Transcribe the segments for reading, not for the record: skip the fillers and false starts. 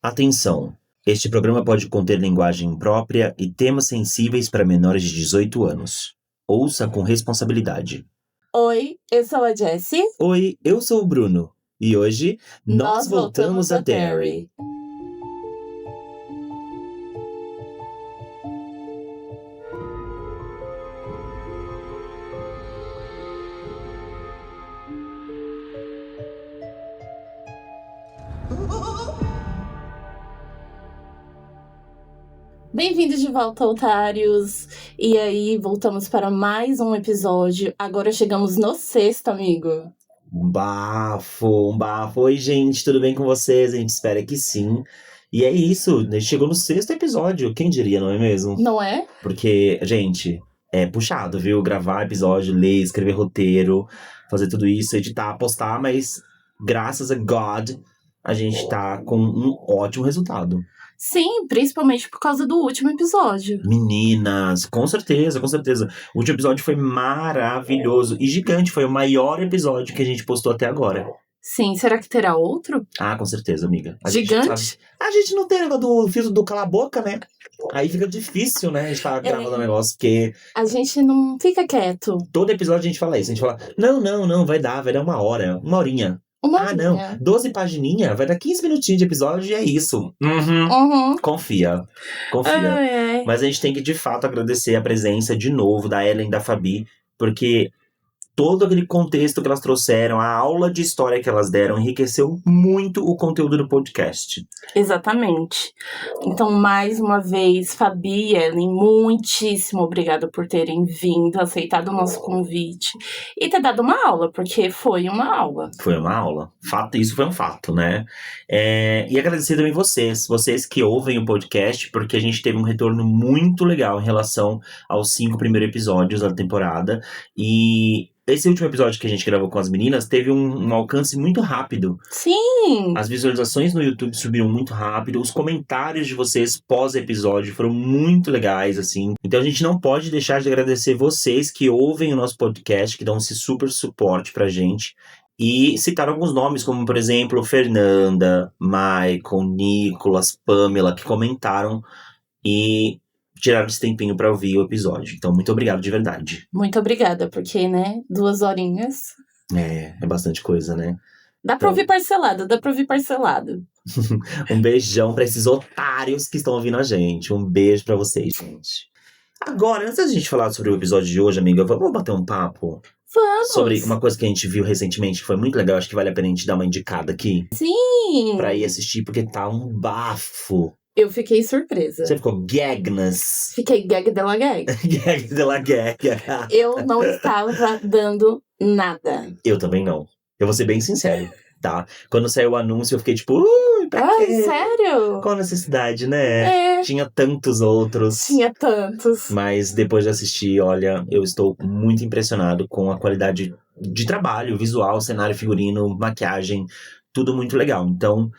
Atenção! Este programa pode conter linguagem imprópria e temas sensíveis para menores de 18 anos. Ouça com responsabilidade. Oi, eu sou a Jessie. Oi, eu sou o Bruno. E hoje, nós voltamos a Derry. Bem-vindos de volta, otários! E aí, voltamos para mais um episódio. Agora chegamos no sexto, amigo. Um bafo. Oi, gente, tudo bem com vocês? A gente espera que sim. E é isso, a gente chegou no sexto episódio. Quem diria, não é mesmo? Não é? Porque, gente, é puxado, viu? Gravar episódio, ler, escrever roteiro, fazer tudo isso, editar, postar, mas graças a God, a gente tá com um ótimo resultado. Sim, principalmente por causa do último episódio. Meninas, com certeza. O último episódio foi maravilhoso e gigante. Foi o maior episódio que a gente postou até agora. Sim, será que terá outro? Ah, com certeza, amiga. Gigante? A gente não tem negócio do filtro do cala a boca, né? Aí fica difícil, né? A gente tá gravando o negócio, porque A gente não fica quieto. todo episódio a gente fala isso. A gente fala, não, vai dar 1 horinha. Não, 12 pagininha, vai dar 15 minutinhos de episódio e é isso. Confia. Ai. Mas a gente tem que, de fato, agradecer a presença de novo da Ellen e da Fabi, porque todo aquele contexto que elas trouxeram, a aula de história que elas deram, enriqueceu muito o conteúdo do podcast. Exatamente. Então, mais uma vez, Fabi e Ellen, muitíssimo obrigada por terem vindo, aceitado o nosso convite e ter dado uma aula, porque foi uma aula. Foi uma aula. Isso foi um fato, né? E agradecer também vocês que ouvem o podcast, porque a gente teve um retorno muito legal em relação aos 5 primeiros episódios da temporada. E esse último episódio que a gente gravou com as meninas teve um alcance muito rápido. Sim! As visualizações no YouTube subiram muito rápido. Os comentários de vocês pós-episódio foram muito legais, assim. Então a gente não pode deixar de agradecer vocês que ouvem o nosso podcast, que dão esse super suporte pra gente. E citar alguns nomes, como, por exemplo, Fernanda, Michael, Nicolas, Pamela, que comentaram e tiraram esse tempinho pra ouvir o episódio. Então, muito obrigado de verdade. Muito obrigada, porque, né, 2 horinhas. É bastante coisa, né? Dá pra ouvir parcelado. Um beijão pra esses otários que estão ouvindo a gente. Um beijo pra vocês, gente. Agora, antes da gente falar sobre o episódio de hoje, amiga, vamos bater um papo? Vamos! Sobre uma coisa que a gente viu recentemente, que foi muito legal. Acho que vale a pena a gente dar uma indicada aqui. Sim! Pra ir assistir, porque tá um bafo. Eu fiquei surpresa. Você ficou gagnas? Fiquei gag de la gag. Gag de la gag. Eu não estava dando nada. Eu também não. Eu vou ser bem sincero, tá? Quando saiu o anúncio, eu fiquei tipo, pra Ai, quê? sério? Qual a necessidade, né? É. Tinha tantos outros. Tinha tantos. Mas depois de assistir, olha, eu estou muito impressionado com a qualidade de trabalho, visual, cenário, figurino, maquiagem, tudo muito legal. Então,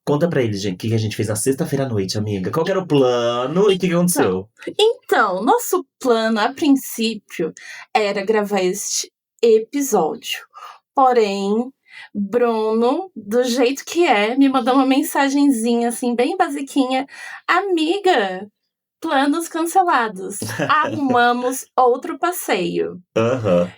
conta pra eles, gente, o que a gente fez na sexta-feira à noite, amiga. Qual que era o plano e o que aconteceu? Então, nosso plano, a princípio, era gravar este episódio. Porém, Bruno, do jeito que é, me mandou uma mensagenzinha, assim, bem basiquinha. Amiga, planos cancelados. Arrumamos outro passeio.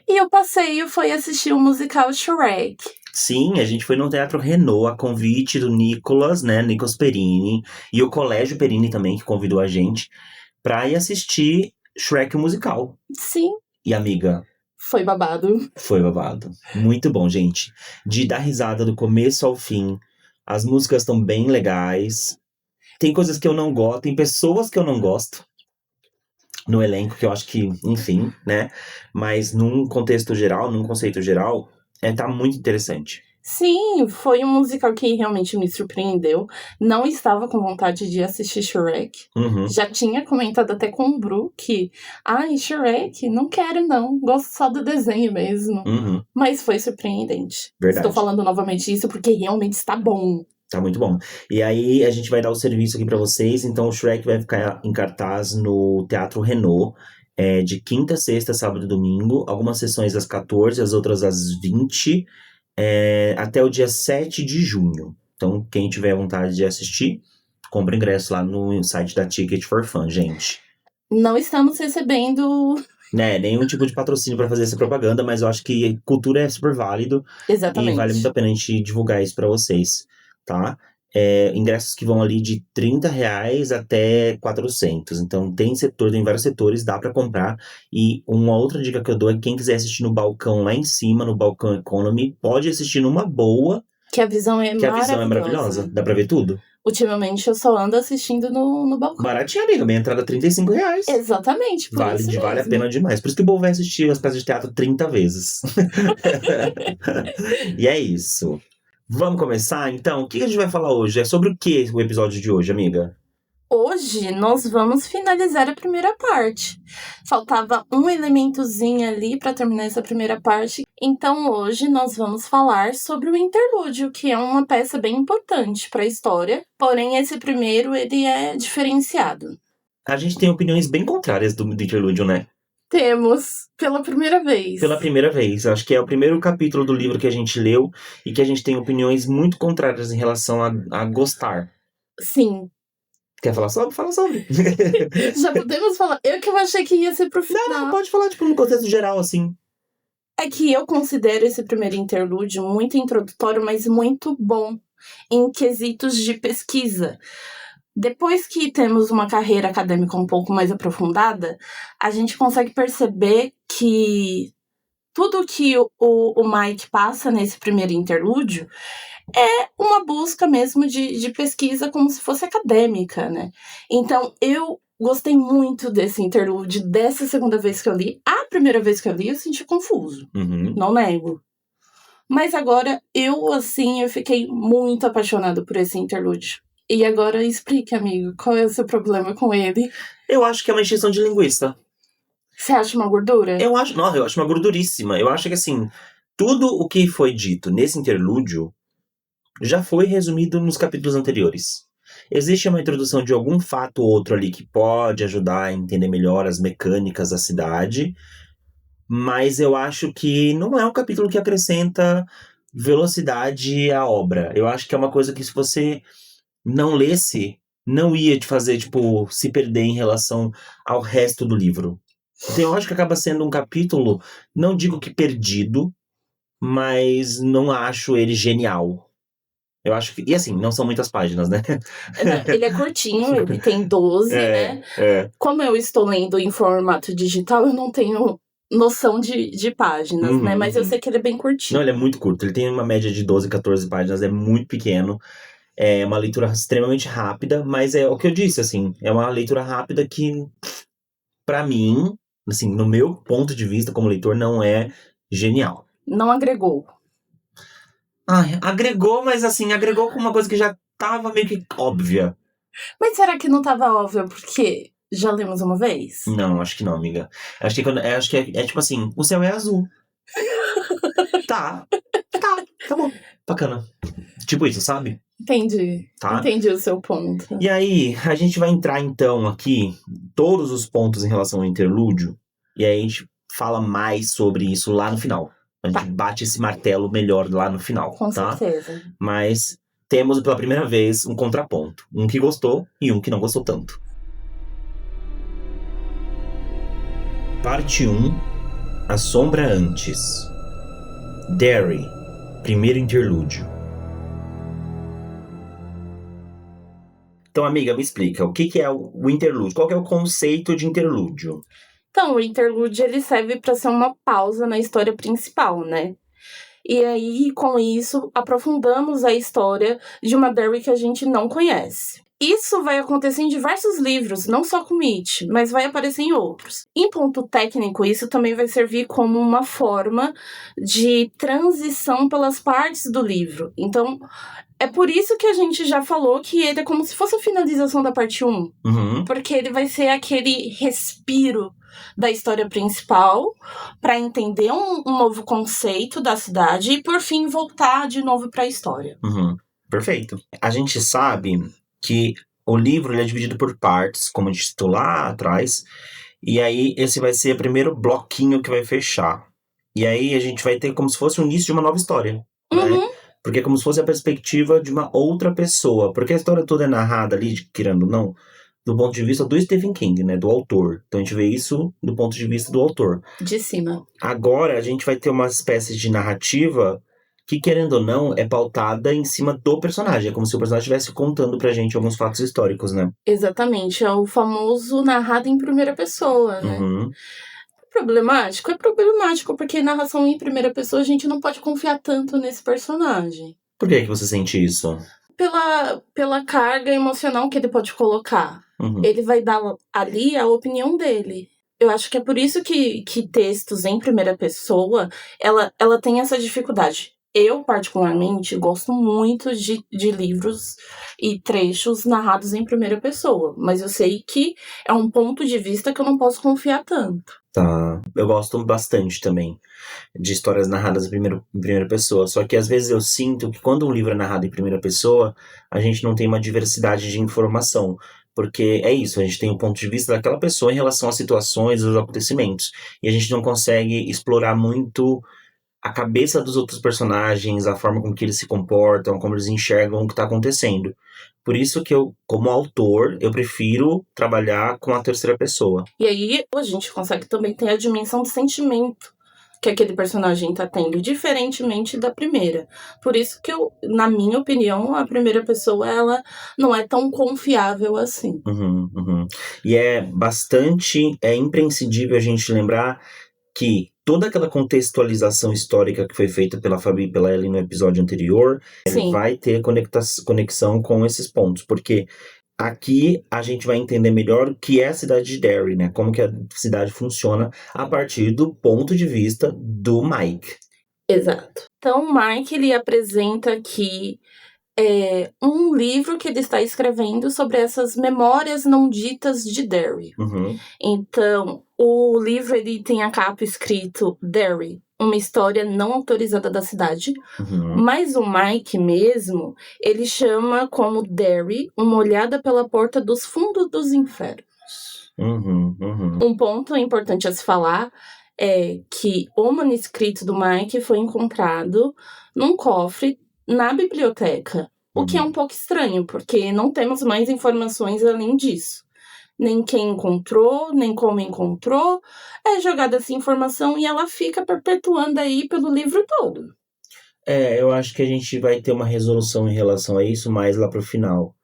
E o passeio foi assistir o musical Shrek. Sim, a gente foi no Teatro Renault, a convite do Nicolas, né, Nicolas Perini, e o Colégio Perini também, que convidou a gente, pra ir assistir Shrek o musical. Sim. E, amiga... Foi babado. Muito bom, gente. De dar risada do começo ao fim. As músicas estão bem legais. Tem coisas que eu não gosto, tem pessoas que eu não gosto no elenco, que eu acho que, enfim, né? Mas num contexto geral, num conceito geral, tá muito interessante. Sim, foi um musical que realmente me surpreendeu. Não estava com vontade de assistir Shrek. Já tinha comentado até com o Bru que... Ai, Shrek, não quero não. Gosto só do desenho mesmo. Mas foi surpreendente. Verdade. Estou falando novamente isso porque realmente está bom. Tá muito bom. E aí, a gente vai dar o serviço aqui pra vocês. Então, o Shrek vai ficar em cartaz no Teatro Renault. De quinta, sexta, sábado e domingo. Algumas sessões às 14, as outras às 20. Até o dia 7 de junho. Então, quem tiver vontade de assistir, compra ingresso lá no site da Ticket for Fun, gente. Não estamos recebendo... Né, nenhum tipo de patrocínio pra fazer essa propaganda, mas eu acho que cultura é super válido. Exatamente. E vale muito a pena a gente divulgar isso pra vocês, tá? Ingressos que vão ali de R$30 até 400. Então tem vários setores, dá pra comprar. E uma outra dica que eu dou é que quem quiser assistir no balcão lá em cima, no balcão Economy, pode assistir numa boa, Que a visão é que a visão é maravilhosa. Dá pra ver tudo. Ultimamente eu só ando assistindo no balcão. Baratinho, amiga. Minha entrada é R$35. Exatamente, por isso mesmo. Vale a pena demais. Por isso que o povo vai assistir as peças de teatro 30 vezes. E é isso. Vamos começar, então? O que a gente vai falar hoje? É sobre o que o episódio de hoje, amiga? Hoje nós vamos finalizar a primeira parte. Faltava um elementozinho ali para terminar essa primeira parte. Então hoje nós vamos falar sobre o interlúdio, que é uma peça bem importante para a história. Porém, esse primeiro ele é diferenciado. A gente tem opiniões bem contrárias do interlúdio, né? Temos, pela primeira vez. Pela primeira vez. Acho que é o primeiro capítulo do livro que a gente leu e que a gente tem opiniões muito contrárias em relação a gostar. Sim. Quer falar sobre? Fala sobre. Já podemos falar. Eu que eu achei que ia ser pro final. Não, pode falar, tipo, no contexto geral, assim. É que eu considero esse primeiro interlúdio muito introdutório, mas muito bom em quesitos de pesquisa. Depois que temos uma carreira acadêmica um pouco mais aprofundada, a gente consegue perceber que tudo que o Mike passa nesse primeiro interlúdio é uma busca mesmo de pesquisa como se fosse acadêmica, né? Então, eu gostei muito desse interlúdio, dessa segunda vez que eu li. A primeira vez que eu li, eu senti confuso. Não nego. Mas agora, eu fiquei muito apaixonada por esse interlúdio. E agora, explique, amigo, qual é o seu problema com ele? Eu acho que é uma encheção de linguiça. Você acha uma gordura? Eu acho uma gorduríssima. Eu acho que, assim, tudo o que foi dito nesse interlúdio já foi resumido nos capítulos anteriores. Existe uma introdução de algum fato ou outro ali que pode ajudar a entender melhor as mecânicas da cidade, mas eu acho que não é um capítulo que acrescenta velocidade à obra. Eu acho que é uma coisa que, se você não lesse, não ia te fazer, tipo, se perder em relação ao resto do livro. Então eu acho que acaba sendo um capítulo, não digo que perdido, mas não acho ele genial. Eu acho que... E assim, não são muitas páginas, né? Não, ele é curtinho, ele tem 12, né? Como eu estou lendo em formato digital, eu não tenho noção de páginas, né? Mas eu sei que ele é bem curtinho. Não, ele é muito curto. Ele tem uma média de 12, 14 páginas, é muito pequeno. É uma leitura extremamente rápida, mas é o que eu disse, assim, é uma leitura rápida que, pra mim, assim, no meu ponto de vista como leitor, não é genial. Não agregou. Agregou, mas assim, agregou com uma coisa que já tava meio que óbvia. Mas será que não tava óbvio porque já lemos uma vez? Não, acho que não, amiga. Acho que é tipo assim, o céu é azul. Tá bom, bacana. Tipo isso, sabe? Entendi. Tá? Entendi o seu ponto. E aí, a gente vai entrar então aqui, todos os pontos em relação ao interlúdio, e aí a gente fala mais sobre isso lá no final. A gente bate esse martelo melhor lá no final, Com certeza. Mas temos pela primeira vez um contraponto. Um que gostou e um que não gostou tanto. Parte 1. A Sombra Antes. Derry. Primeiro interlúdio. Então, amiga, me explica, o que é o interlúdio? Qual que é o conceito de interlúdio? Então, o interlúdio, ele serve para ser uma pausa na história principal, né? E aí, com isso, aprofundamos a história de uma Derry que a gente não conhece. Isso vai acontecer em diversos livros, não só com Mitch, mas vai aparecer em outros. Em ponto técnico, isso também vai servir como uma forma de transição pelas partes do livro. Então, é por isso que a gente já falou que ele é como se fosse a finalização da parte 1. Porque ele vai ser aquele respiro da história principal para entender um novo conceito da cidade e, por fim, voltar de novo para a história. Perfeito. A gente sabe que o livro ele é dividido por partes, como a gente citou lá atrás, e aí esse vai ser o primeiro bloquinho que vai fechar. E aí a gente vai ter como se fosse o início de uma nova história. Né? Porque é como se fosse a perspectiva de uma outra pessoa. Porque a história toda é narrada ali, querendo ou não, do ponto de vista do Stephen King, né? Do autor. Então a gente vê isso do ponto de vista do autor. De cima. Agora a gente vai ter uma espécie de narrativa que, querendo ou não, é pautada em cima do personagem. É como se o personagem estivesse contando pra gente alguns fatos históricos, né? Exatamente. É o famoso narrado em primeira pessoa, né? Uhum. Problemático? É problemático, porque narração em primeira pessoa a gente não pode confiar tanto nesse personagem. Por que você sente isso? Pela carga emocional que ele pode colocar. Uhum. Ele vai dar ali a opinião dele. Eu acho que é por isso que textos em primeira pessoa, ela tem essa dificuldade. Eu, particularmente, gosto muito de livros e trechos narrados em primeira pessoa. Mas eu sei que é um ponto de vista que eu não posso confiar tanto. Tá. Eu gosto bastante também de histórias narradas em primeira pessoa. Só que às vezes eu sinto que quando um livro é narrado em primeira pessoa, a gente não tem uma diversidade de informação. Porque é isso, a gente tem o ponto de vista daquela pessoa em relação às situações, aos acontecimentos. E a gente não consegue explorar muito a cabeça dos outros personagens, a forma com que eles se comportam, como eles enxergam o que está acontecendo. Por isso que eu, como autor, eu prefiro trabalhar com a terceira pessoa. E aí a gente consegue também ter a dimensão do sentimento que aquele personagem tá tendo, diferentemente da primeira. Por isso que na minha opinião, a primeira pessoa, ela não é tão confiável assim. Uhum. E é imprescindível a gente lembrar que toda aquela contextualização histórica que foi feita pela Fabi e pela Ellie no episódio anterior, ele vai ter conexão com esses pontos, porque aqui a gente vai entender melhor o que é a cidade de Derry, né? Como que a cidade funciona a partir do ponto de vista do Mike. Exato. Então o Mike, ele apresenta aqui um livro que ele está escrevendo sobre essas memórias não ditas de Derry. Uhum. Então, o livro ele tem a capa escrito Derry, uma história não autorizada da cidade. Uhum. Mas o Mike mesmo, ele chama como Derry, uma olhada pela porta dos fundos dos infernos. Uhum. Um ponto importante a se falar é que o manuscrito do Mike foi encontrado num cofre na biblioteca, o que é um pouco estranho, porque não temos mais informações além disso. Nem quem encontrou, nem como encontrou, é jogada essa informação e ela fica perpetuando aí pelo livro todo. Eu acho que a gente vai ter uma resolução em relação a isso mais lá pro final.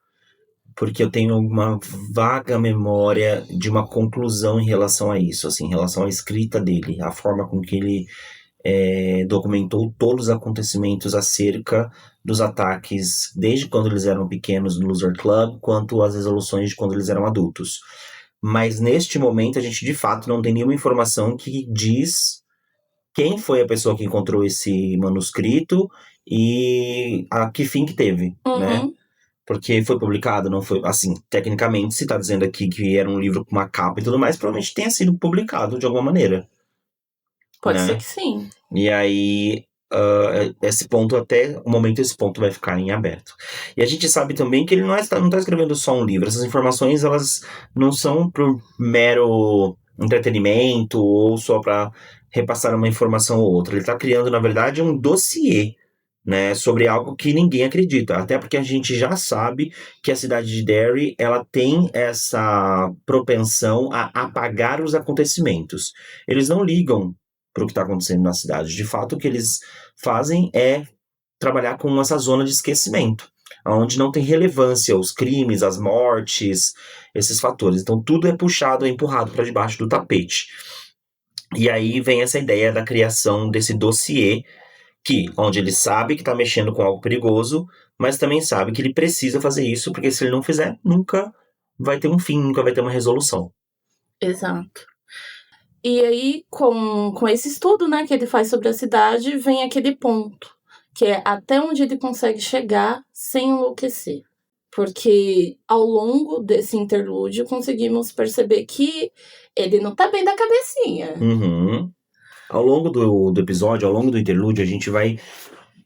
Porque eu tenho uma vaga memória de uma conclusão em relação a isso, assim, em relação à escrita dele, a forma com que ele documentou todos os acontecimentos acerca dos ataques, desde quando eles eram pequenos no Loser Club, quanto as resoluções de quando eles eram adultos. Mas neste momento a gente de fato não tem nenhuma informação que diz quem foi a pessoa que encontrou esse manuscrito e a que fim que teve, né? Porque foi publicado, não foi, assim, tecnicamente, se tá dizendo aqui que era um livro com uma capa e tudo mais, provavelmente tenha sido publicado de alguma maneira. Pode né? ser que sim. E aí, esse ponto, até o momento, esse ponto vai ficar em aberto. E a gente sabe também que ele não tá escrevendo só um livro. Essas informações, elas não são por mero entretenimento ou só para repassar uma informação ou outra. Ele tá criando, na verdade, um dossiê, né, sobre algo que ninguém acredita. Até porque a gente já sabe que a cidade de Derry, ela tem essa propensão a apagar os acontecimentos. Eles não ligam para o que está acontecendo na cidade. De fato, o que eles fazem é trabalhar com essa zona de esquecimento, onde não tem relevância os crimes, as mortes, esses fatores. Então tudo é puxado, é empurrado para debaixo do tapete. E aí vem essa ideia da criação desse dossiê, onde ele sabe que está mexendo com algo perigoso, mas também sabe que ele precisa fazer isso, porque se ele não fizer, nunca vai ter um fim, nunca vai ter uma resolução. Exato. E aí, com esse estudo, né, que ele faz sobre a cidade, vem aquele ponto, que é até onde ele consegue chegar sem enlouquecer. Porque ao longo desse interlúdio, conseguimos perceber que ele não tá bem da cabecinha. Uhum. Ao longo do episódio, ao longo do interlúdio, a gente vai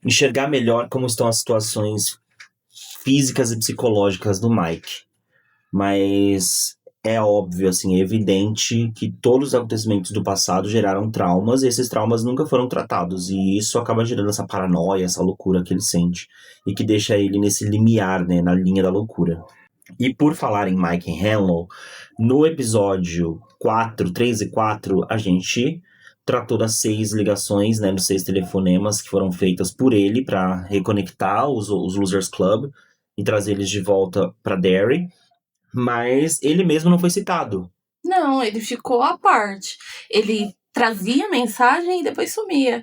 enxergar melhor como estão as situações físicas e psicológicas do Mike. Mas é óbvio, assim, é evidente que todos os acontecimentos do passado geraram traumas e esses traumas nunca foram tratados. E isso acaba gerando essa paranoia, essa loucura que ele sente. E que deixa ele nesse limiar, né, na linha da loucura. E por falar em Mike Hanlon, no episódio 4, 3 e 4, a gente tratou das 6 ligações, né, dos 6 telefonemas que foram feitas por ele para reconectar os Losers Club e trazer eles de volta para Derry. Mas ele mesmo não foi citado. Não, ele ficou à parte. Ele trazia mensagem e depois sumia.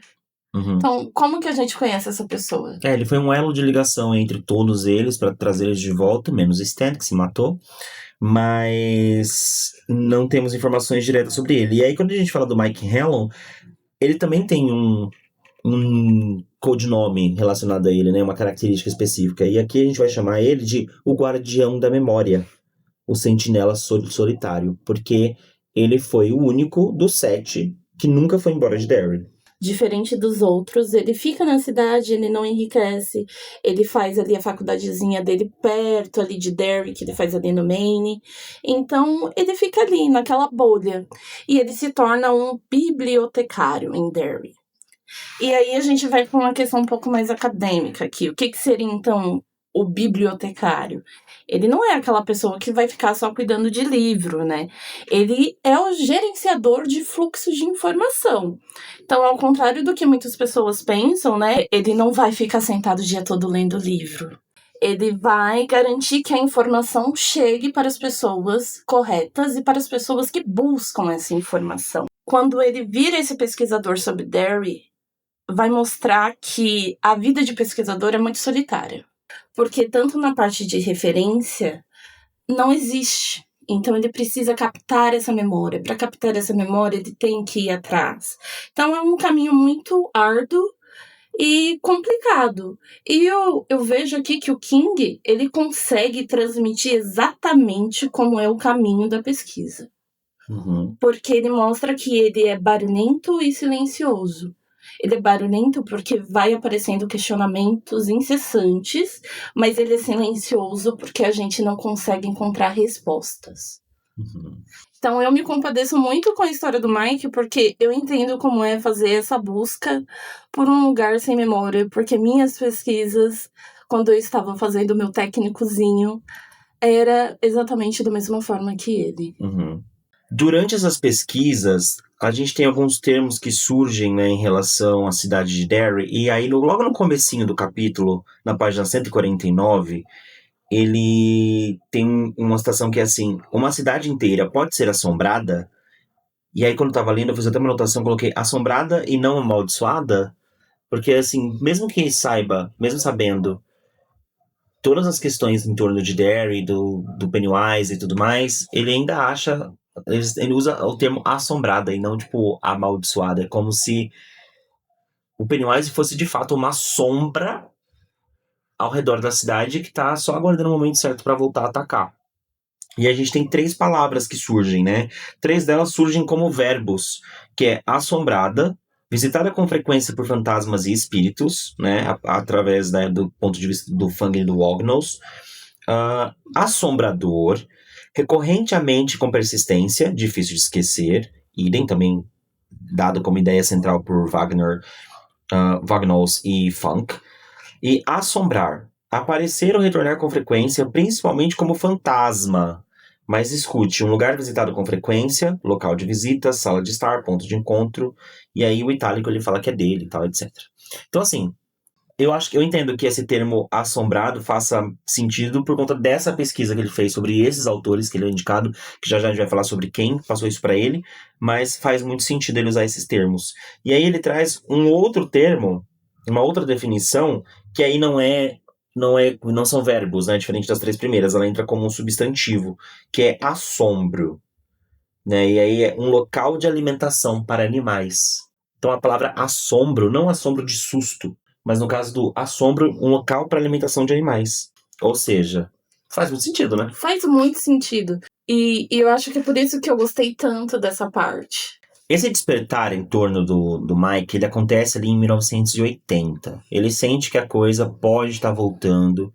Uhum. Então, como que a gente conhece essa pessoa? Ele foi um elo de ligação entre todos eles para trazer eles de volta, menos Stan, que se matou. Mas não temos informações diretas sobre ele. E aí, quando a gente fala do Mike Hanlon, ele também tem um codinome relacionado a ele, né? Uma característica específica. E aqui a gente vai chamar ele de o Guardião da Memória. O Sentinela Solitário, porque ele foi o único dos 7 que nunca foi embora de Derry. Diferente dos outros, ele fica na cidade, ele não enriquece, ele faz ali a faculdadezinha dele perto ali de Derry, que ele faz ali no Maine, então ele fica ali naquela bolha, e ele se torna um bibliotecário em Derry. E aí a gente vai para uma questão um pouco mais acadêmica aqui, o que seria então o bibliotecário? Ele não é aquela pessoa que vai ficar só cuidando de livro, né? Ele é o gerenciador de fluxo de informação. Então, ao contrário do que muitas pessoas pensam, né? Ele não vai ficar sentado o dia todo lendo livro. Ele vai garantir que a informação chegue para as pessoas corretas e para as pessoas que buscam essa informação. Quando ele vira esse pesquisador sobre Derry, vai mostrar que a vida de pesquisador é muito solitária. Porque tanto na parte de referência, não existe. Então, ele precisa captar essa memória. Para captar essa memória, ele tem que ir atrás. Então, é um caminho muito árduo e complicado. E eu vejo aqui que o King, ele consegue transmitir exatamente como é o caminho da pesquisa. Uhum. Porque ele mostra que ele é barulhento e silencioso. Ele é barulhento porque vai aparecendo questionamentos incessantes, mas ele é silencioso porque a gente não consegue encontrar respostas. Uhum. Então eu me compadeço muito com a história do Mike, porque eu entendo como é fazer essa busca por um lugar sem memória, porque minhas pesquisas, quando eu estava fazendo o meu técnicozinho, era exatamente da mesma forma que ele. Uhum. Durante essas pesquisas, a gente tem alguns termos que surgem, né, em relação à cidade de Derry, e aí logo no comecinho do capítulo, na página 149, ele tem uma citação que é assim: uma cidade inteira pode ser assombrada? E aí, quando eu tava lendo, eu fiz até uma anotação, coloquei assombrada e não amaldiçoada, porque assim, mesmo quem saiba, mesmo sabendo todas as questões em torno de Derry, do Pennywise e tudo mais, ele ainda acha, ele usa o termo assombrada e não, tipo, amaldiçoada. É como se o Pennywise fosse, de fato, uma sombra ao redor da cidade que tá só aguardando o momento certo para voltar a atacar. E a gente tem 3 palavras que surgem, né? 3 delas surgem como verbos, que é assombrada, visitada com frequência por fantasmas e espíritos, né? Através, né, do ponto de vista do Fangren e do Wognalls. Assombrador, recorrentemente com persistência, difícil de esquecer, idem também dado como ideia central por Wognalls e Funk. E assombrar, aparecer ou retornar com frequência, principalmente como fantasma. Mas escute, um lugar visitado com frequência, local de visita, sala de estar, ponto de encontro, e aí o itálico ele fala que é dele e tal, etc. Então, assim, eu entendo que esse termo assombrado faça sentido por conta dessa pesquisa que ele fez sobre esses autores que ele é indicado, que já a gente vai falar sobre quem passou isso para ele, mas faz muito sentido ele usar esses termos. E aí ele traz um outro termo, uma outra definição, que aí não são verbos, né? Diferente das 3 primeiras, ela entra como um substantivo, que é assombro, né? E aí é um local de alimentação para animais. Então a palavra assombro, não assombro de susto, mas no caso do assombro, um local para alimentação de animais. Ou seja, faz muito sentido, né? Faz muito sentido. E eu acho que é por isso que eu gostei tanto dessa parte. Esse despertar em torno do Mike, ele acontece ali em 1980. Ele sente que a coisa pode estar voltando.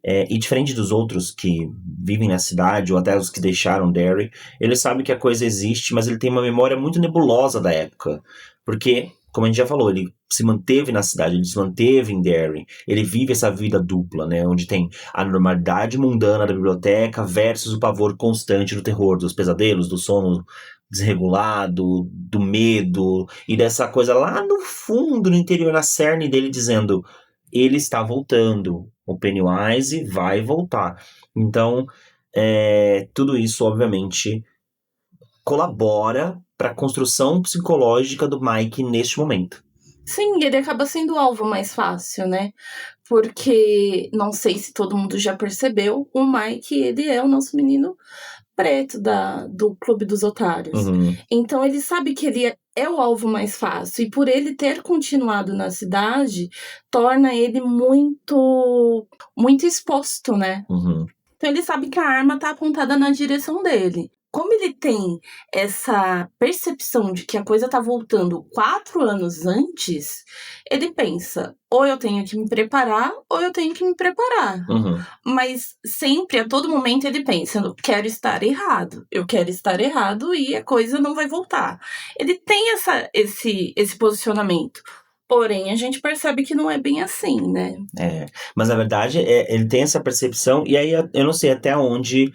E diferente dos outros que vivem na cidade, ou até os que deixaram Derry, ele sabe que a coisa existe, mas ele tem uma memória muito nebulosa da época. Porque, como a gente já falou, ele se manteve na cidade, ele se manteve em Derry. Ele vive essa vida dupla, né? Onde tem a normalidade mundana da biblioteca versus o pavor constante do terror, dos pesadelos, do sono desregulado, do medo, e dessa coisa lá no fundo, no interior, na cerne dele, dizendo: ele está voltando, o Pennywise vai voltar. Então, tudo isso, obviamente, colabora para a construção psicológica do Mike neste momento. Sim, ele acaba sendo o alvo mais fácil, né? Porque, não sei se todo mundo já percebeu, o Mike, ele é o nosso menino preto do Clube dos Otários. Uhum. Então ele sabe que ele é o alvo mais fácil. E por ele ter continuado na cidade, torna ele muito, muito exposto, né? Uhum. Então ele sabe que a arma tá apontada na direção dele. Como ele tem essa percepção de que a coisa tá voltando 4 anos antes, ele pensa, ou eu tenho que me preparar, ou eu tenho que me preparar. Uhum. Mas sempre, a todo momento, ele pensa, eu quero estar errado e a coisa não vai voltar. Ele tem esse posicionamento. Porém, a gente percebe que não é bem assim, né? Mas na verdade, ele tem essa percepção, e aí eu não sei até onde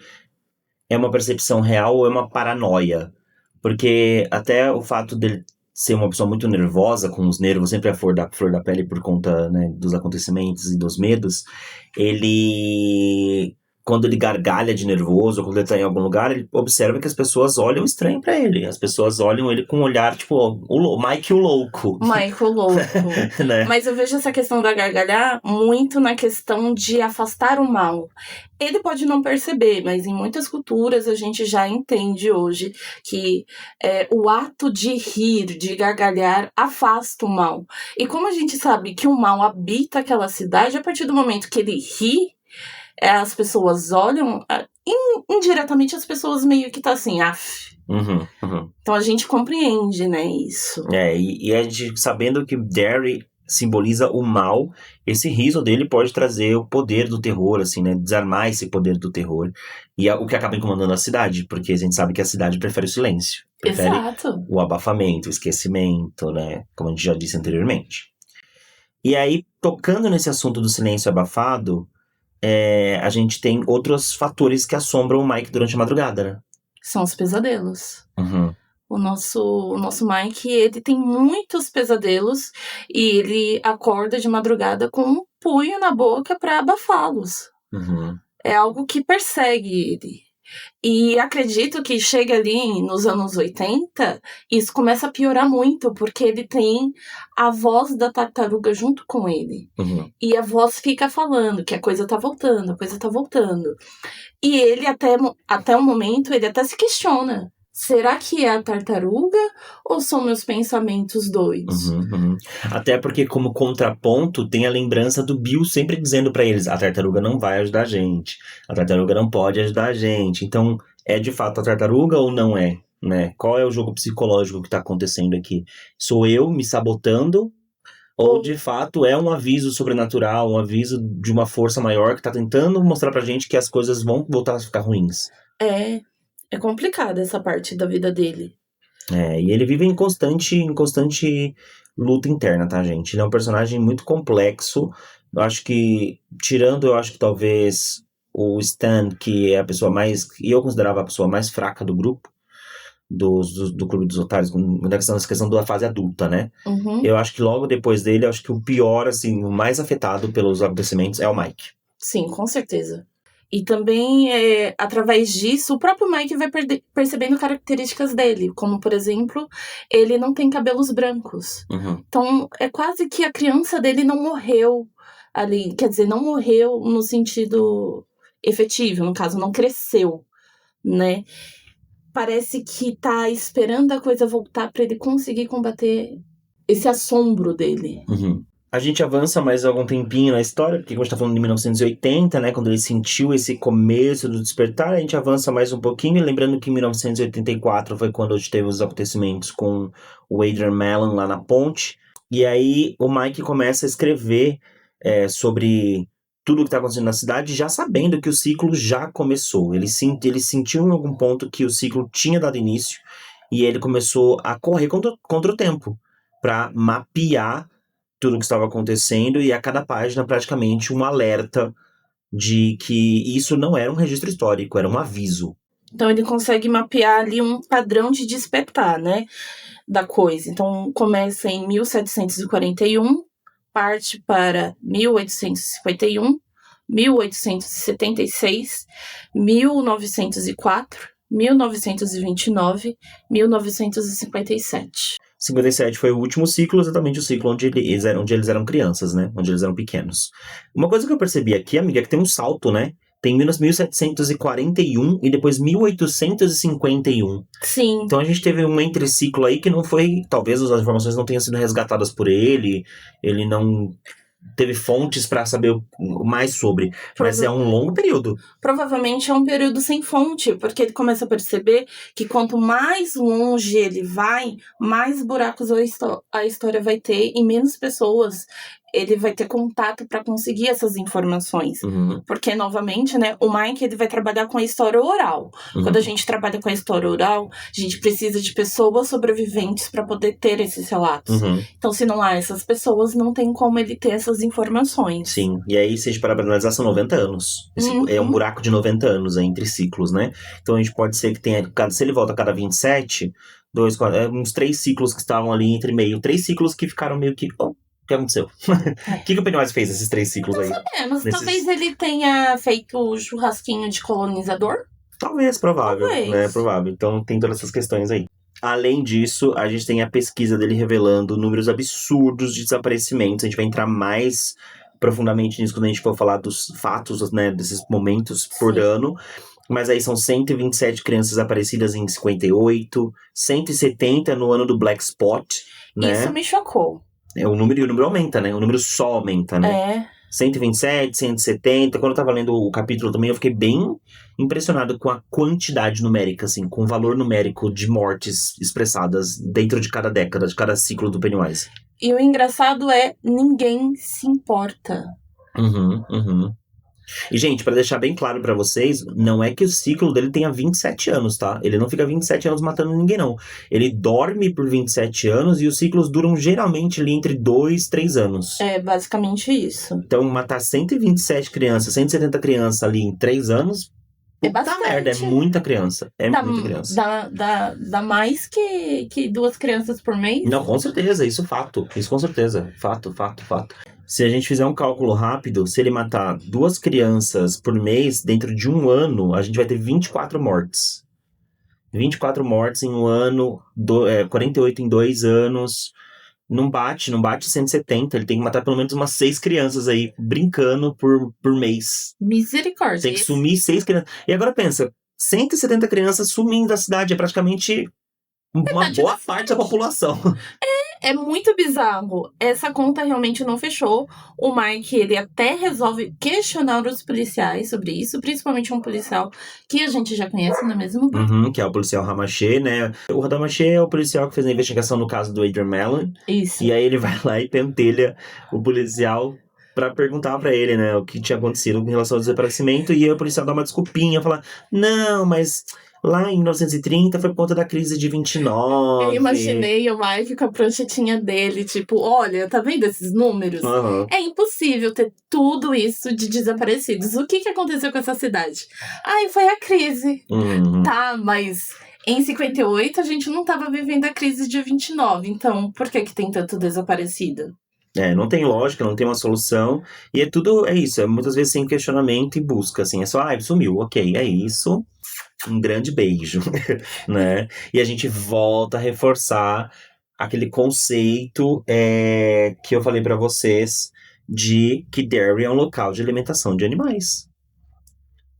é uma percepção real ou é uma paranoia. Porque até o fato dele ser uma pessoa muito nervosa, com os nervos sempre à flor da pele por conta, né, dos acontecimentos e dos medos, ele, quando ele gargalha de nervoso, ou quando ele tá em algum lugar, ele observa que as pessoas olham estranho pra ele. As pessoas olham ele com um olhar, tipo, o Mike o louco. Mike o louco. Né? Mas eu vejo essa questão da gargalhar muito na questão de afastar o mal. Ele pode não perceber, mas em muitas culturas a gente já entende hoje que o ato de rir, de gargalhar, afasta o mal. E como a gente sabe que o mal habita aquela cidade, a partir do momento que ele ri, as pessoas olham, indiretamente as pessoas meio que tá assim, Uhum, uhum. Então a gente compreende, né, isso. E a gente, sabendo que Derry simboliza o mal, esse riso dele pode trazer o poder do terror, assim, né? Desarmar esse poder do terror. E é o que acaba incomodando a cidade, porque a gente sabe que a cidade prefere o silêncio. Prefere Exato. o abafamento, o esquecimento, né? Como a gente já disse anteriormente. E aí, tocando nesse assunto do silêncio abafado, a gente tem outros fatores que assombram o Mike durante a madrugada, né? São os pesadelos. Uhum. O nosso Mike, ele tem muitos pesadelos e ele acorda de madrugada com um punho na boca para abafá-los. Uhum. É algo que persegue ele. E acredito que chega ali nos anos 80, isso começa a piorar muito, porque ele tem a voz da tartaruga junto com ele. Uhum. E a voz fica falando que a coisa tá voltando, a coisa tá voltando. E ele até o momento, ele até se questiona. Será que é a tartaruga ou são meus pensamentos doidos? Uhum, uhum. Até porque, como contraponto, tem a lembrança do Bill sempre dizendo pra eles: a tartaruga não vai ajudar a gente, a tartaruga não pode ajudar a gente. Então, é de fato a tartaruga ou não é? Né? Qual é o jogo psicológico que tá acontecendo aqui? Sou eu me sabotando? Ou de fato é um aviso sobrenatural, um aviso de uma força maior que tá tentando mostrar pra gente que as coisas vão voltar a ficar ruins? É complicada essa parte da vida dele. E ele vive em constante luta interna, tá, gente? Ele é um personagem muito complexo. Eu acho que talvez o Stan, que é a pessoa mais, e eu considerava a pessoa mais fraca do grupo, do Clube dos Otários, nessa questão da fase adulta, né? Uhum. Eu acho que logo depois dele, eu acho que o pior, assim, o mais afetado pelos acontecimentos é o Mike. Sim, com certeza. E também, através disso, o próprio Mike vai percebendo características dele, como, por exemplo, ele não tem cabelos brancos. Uhum. Então, é quase que a criança dele não morreu ali. Quer dizer, não morreu no sentido efetivo, no caso, não cresceu, né? Parece que tá esperando a coisa voltar para ele conseguir combater esse assombro dele. Uhum. A gente avança mais algum tempinho na história, porque a gente tá falando de 1980, né, quando ele sentiu esse começo do despertar, a gente avança mais um pouquinho, lembrando que em 1984 foi quando a gente teve os acontecimentos com o Adrian Mellon lá na ponte, e aí o Mike começa a escrever sobre tudo o que está acontecendo na cidade, já sabendo que o ciclo já começou. Ele sentiu em algum ponto que o ciclo tinha dado início e ele começou a correr contra o tempo para mapear tudo o que estava acontecendo e a cada página praticamente um alerta de que isso não era um registro histórico, era um aviso. Então ele consegue mapear ali um padrão de despertar, né, da coisa. Então começa em 1741, parte para 1851, 1876, 1904, 1929, 1957. 57 foi o último ciclo, exatamente o ciclo onde eles eram crianças, né? Onde eles eram pequenos. Uma coisa que eu percebi aqui, amiga, é que tem um salto, né? Tem 1741 e depois 1851. Sim. Então a gente teve um entreciclo aí que não foi... Talvez as informações não tenham sido resgatadas por ele não teve fontes para saber mais sobre, mas é um longo período. Provavelmente é um período sem fonte, porque ele começa a perceber que quanto mais longe ele vai, mais buracos a história vai ter e menos pessoas ele vai ter contato para conseguir essas informações. Uhum. Porque, novamente, né, o Mike ele vai trabalhar com a história oral. Uhum. Quando a gente trabalha com a história oral, a gente precisa de pessoas sobreviventes para poder ter esses relatos. Uhum. Então, se não há essas pessoas, não tem como ele ter essas informações. Sim, e aí, se a gente parar pra analisar, são 90 anos. É um buraco de 90 anos entre ciclos, né? Então, a gente pode ser que tenha... Se ele volta a cada 27, uns 3 ciclos que estavam ali entre meio. 3 ciclos que ficaram meio que... O que aconteceu? O que o Pennywise fez nesses 3 ciclos aí? Não sabemos. Talvez ele tenha feito o churrasquinho de colonizador? Talvez, provável. Talvez. Né? Provável. Então tem todas essas questões aí. Além disso, a gente tem a pesquisa dele revelando números absurdos de desaparecimentos. A gente vai entrar mais profundamente nisso quando a gente for falar dos fatos, né? Desses momentos por ano. Mas aí são 127 crianças desaparecidas em 58, 170 no ano do Black Spot, né? Isso me chocou. O número aumenta, né? O número só aumenta, né? É. 127, 170. Quando eu tava lendo o capítulo também, eu fiquei bem impressionado com a quantidade numérica, assim, com o valor numérico de mortes expressadas dentro de cada década, de cada ciclo do Pennywise. E o engraçado é, ninguém se importa. Uhum. E, gente, pra deixar bem claro pra vocês, não é que o ciclo dele tenha 27 anos, tá? Ele não fica 27 anos matando ninguém, não. Ele dorme por 27 anos e os ciclos duram geralmente ali entre 2, 3 anos. É basicamente isso. Então, matar 127 crianças, 170 crianças ali em 3 anos... É bastante. Merda, é muita criança. Muita criança. Dá mais que 2 crianças por mês? Não, com certeza, isso fato. Isso com certeza. Fato. Se a gente fizer um cálculo rápido, se ele matar 2 crianças por mês, dentro de um ano, a gente vai ter 24 mortes. 24 mortes em um ano, 48 em 2 anos. Não bate 170. Ele tem que matar pelo menos umas 6 crianças aí, brincando por mês. Misericórdia. Tem que sumir 6 crianças. E agora pensa, 170 crianças sumindo da cidade, é praticamente uma boa parte da população. É muito bizarro. Essa conta realmente não fechou. O Mike, ele até resolve questionar os policiais sobre isso, principalmente um policial que a gente já conhece, não é mesmo? Que é o policial Ramachê, né? O Ramachê é o policial que fez a investigação no caso do Adrian Mellon. Isso. E aí ele vai lá e pentelha o policial pra perguntar pra ele, né, o que tinha acontecido com relação ao desaparecimento. E aí o policial dá uma desculpinha, fala, não, mas... Lá em 1930 foi por conta da crise de 29. Eu imaginei o Mike com a pranchetinha dele, tipo, olha, tá vendo esses números? Uhum. É impossível ter tudo isso de desaparecidos. O que aconteceu com essa cidade? Ai, foi a crise. Uhum. Tá, mas em 58 a gente não tava vivendo a crise de 29. Então, por que tem tanto desaparecido? Não tem lógica, não tem uma solução. E é isso, é muitas vezes sem questionamento e busca, assim. É só, sumiu, ok, é isso. Um grande beijo, né? E a gente volta a reforçar aquele conceito que eu falei pra vocês de que Derry é um local de alimentação de animais.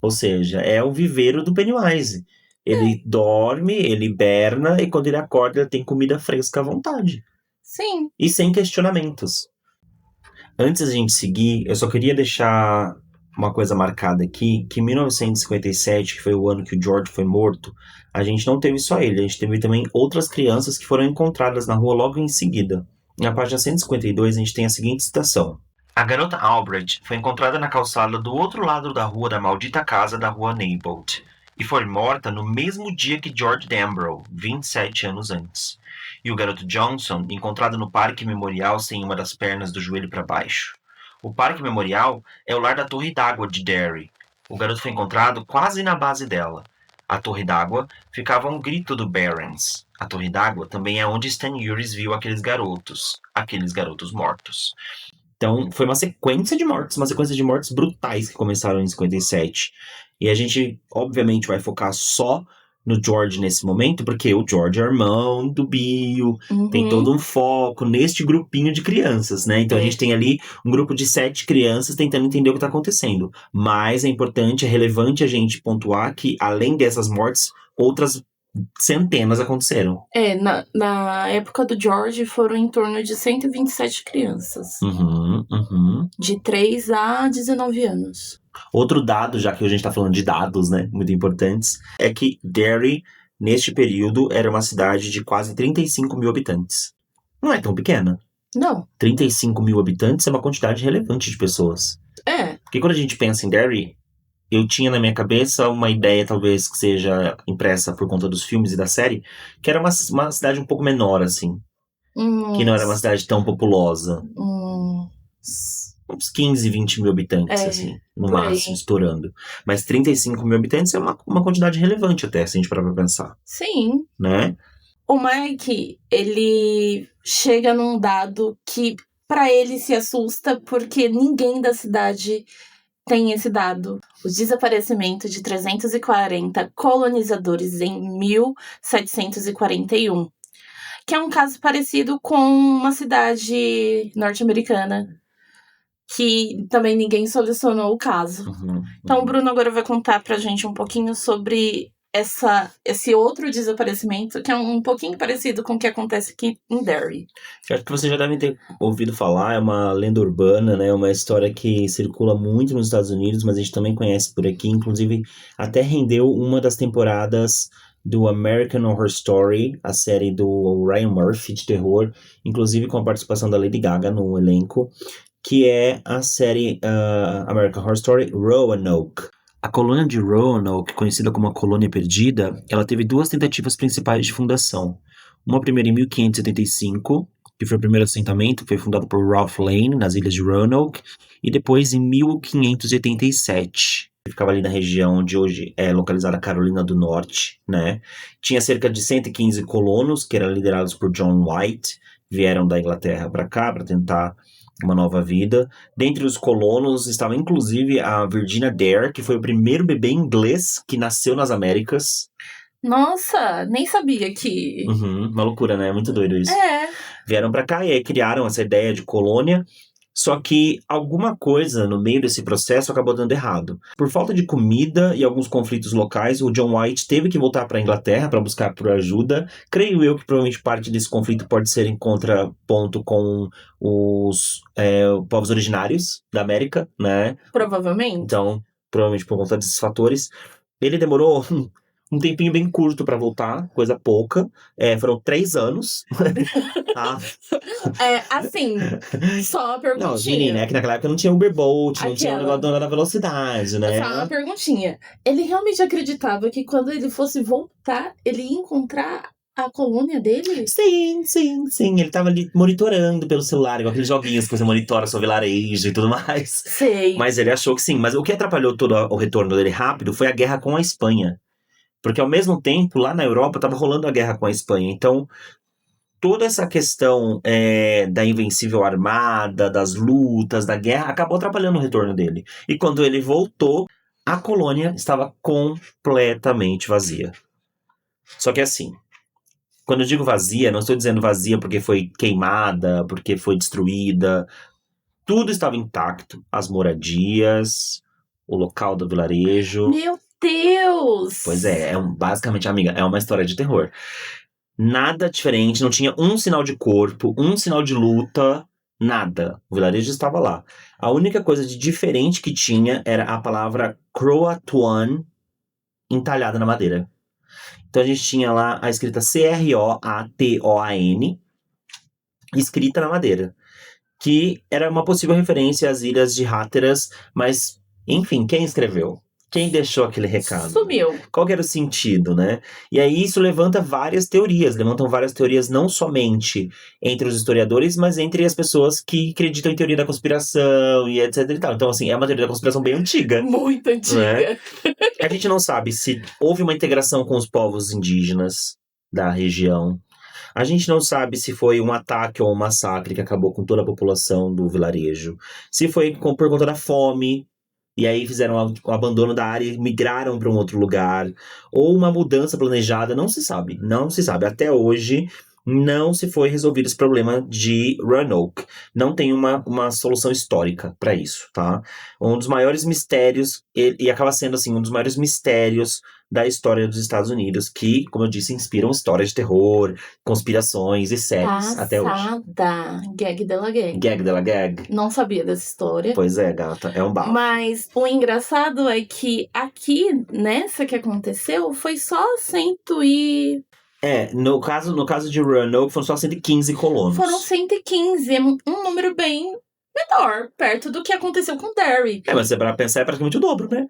Ou seja, é o viveiro do Pennywise. Ele dorme, ele hiberna e quando ele acorda ele tem comida fresca à vontade. Sim. E sem questionamentos. Antes da gente seguir, eu só queria deixar uma coisa marcada aqui, que em 1957, que foi o ano que o George foi morto, a gente não teve só ele, a gente teve também outras crianças que foram encontradas na rua logo em seguida. Na página 152, a gente tem a seguinte citação. A garota Albrecht foi encontrada na calçada do outro lado da rua da maldita casa da rua Neibolt e foi morta no mesmo dia que George Dambrow, 27 anos antes. E o garoto Johnson, encontrado no Parque Memorial sem uma das pernas do joelho para baixo. O Parque Memorial é o lar da Torre d'Água de Derry. O garoto foi encontrado quase na base dela. A Torre d'Água ficava a um grito do Barrens. A Torre d'Água também é onde Stan Uris viu aqueles garotos mortos. Então, foi uma sequência de mortes brutais que começaram em 57. E a gente, obviamente, vai focar só no George nesse momento, porque o George é irmão do Bill, tem todo um foco neste grupinho de crianças, né? Então a gente tem ali um grupo de 7 crianças tentando entender o que tá acontecendo. Mas é importante, é relevante a gente pontuar que, além dessas mortes, outras centenas aconteceram. Na época do George foram em torno de 127 crianças. De 3 a 19 anos. Outro dado, já que a gente tá falando de dados, né, muito importantes, é que Derry, neste período, era uma cidade de quase 35 mil habitantes. Não é tão pequena. Não. 35 mil habitantes é uma quantidade relevante de pessoas. Porque quando a gente pensa em Derry, eu tinha na minha cabeça uma ideia, talvez, que seja impressa por conta dos filmes e da série, que era uma cidade um pouco menor, assim. Que não era uma cidade tão populosa. Uns 15, 20 mil habitantes, assim, no máximo, estourando. Mas 35 mil habitantes é uma quantidade relevante até, se a gente parar pra pensar. Sim. Né? O Mike, ele chega num dado que, pra ele, se assusta, porque ninguém da cidade tem esse dado. O desaparecimento de 340 colonizadores em 1741. Que é um caso parecido com uma cidade norte-americana, que também ninguém solucionou o caso. Então o Bruno agora vai contar pra gente um pouquinho sobre esse outro desaparecimento, que é um pouquinho parecido com o que acontece aqui em Derry. Eu acho que vocês já devem ter ouvido falar, é uma lenda urbana, né? Uma história que circula muito nos Estados Unidos, mas a gente também conhece por aqui. Inclusive, até rendeu uma das temporadas do American Horror Story, a série do Ryan Murphy de terror, inclusive com a participação da Lady Gaga no elenco, que é a série American Horror Story Roanoke. A colônia de Roanoke, conhecida como a Colônia Perdida, ela teve 2 tentativas principais de fundação. Uma primeira em 1575, que foi o primeiro assentamento, foi fundado por Ralph Lane, nas ilhas de Roanoke, e depois em 1587. Ficava ali na região onde hoje é localizada a Carolina do Norte, né? Tinha cerca de 115 colonos, que eram liderados por John White, vieram da Inglaterra para cá para tentar uma nova vida. Dentre os colonos estava inclusive a Virginia Dare, que foi o primeiro bebê inglês que nasceu nas Américas. Nossa, nem sabia que... Uma loucura, né? Muito doido isso. Vieram pra cá e aí criaram essa ideia de colônia, só que alguma coisa no meio desse processo acabou dando errado. Por falta de comida e alguns conflitos locais, o John White teve que voltar para a Inglaterra para buscar por ajuda. Creio eu que provavelmente parte desse conflito pode ser em contraponto com os povos originários da América, né? Provavelmente. Então, provavelmente por conta desses fatores. Ele demorou um tempinho bem curto pra voltar, coisa pouca. Foram 3 anos. Tá? Assim, só uma perguntinha. Não, menina, é que naquela época não tinha Uber Bolt, não tinha o negócio da velocidade, né? Só uma perguntinha. Ele realmente acreditava que quando ele fosse voltar, ele ia encontrar a colônia dele? Sim. Ele tava ali monitorando pelo celular, igual aqueles joguinhos que você monitora seu vilarejo e tudo mais. Sei. Mas ele achou que sim. Mas o que atrapalhou todo o retorno dele rápido foi a guerra com a Espanha. Porque ao mesmo tempo, lá na Europa, tava rolando a guerra com a Espanha. Então, toda essa questão da Invencível Armada, das lutas, da guerra, acabou atrapalhando o retorno dele. E quando ele voltou, a colônia estava completamente vazia. Só que assim, quando eu digo vazia, não estou dizendo vazia porque foi queimada, porque foi destruída. Tudo estava intacto. As moradias, o local do vilarejo. Meu Deus! Pois basicamente, amiga, é uma história de terror. Nada diferente, não tinha um sinal de corpo, um sinal de luta, nada. O vilarejo estava lá. A única coisa de diferente que tinha era a palavra Croatoan entalhada na madeira. Então a gente tinha lá a escrita Croatoan escrita na madeira. que era uma possível referência às ilhas de Hatteras, mas, enfim, quem escreveu? Quem deixou aquele recado? Sumiu. Qual que era o sentido, né? E aí isso levantam várias teorias não somente entre os historiadores, mas entre as pessoas que acreditam em teoria da conspiração e etc e tal. Então, assim, é uma teoria da conspiração bem antiga. Muito antiga. A gente não sabe se houve uma integração com os povos indígenas da região. A gente não sabe se foi um ataque ou um massacre que acabou com toda a população do vilarejo. Se foi por conta da fome, e aí fizeram o abandono da área e migraram para um outro lugar. Ou uma mudança planejada, não se sabe. Não se sabe. Até hoje, não se foi resolvido esse problema de Roanoke. Não tem uma solução histórica para isso, tá? Um dos maiores mistérios, e acaba sendo, assim, um dos maiores mistérios da história dos Estados Unidos, que, como eu disse, inspiram histórias de terror, conspirações e séries até hoje. Passada. Gag dela gag. Gag dela gag. Não sabia dessa história. Pois é, gata, é um bafo. Mas o engraçado é que aqui, nessa que aconteceu, foi só 100 e... No caso de Roanoke, foram só 115 colonos. Foram 115, um número bem menor, perto do que aconteceu com Derry. Mas se pra pensar, é praticamente o dobro, né?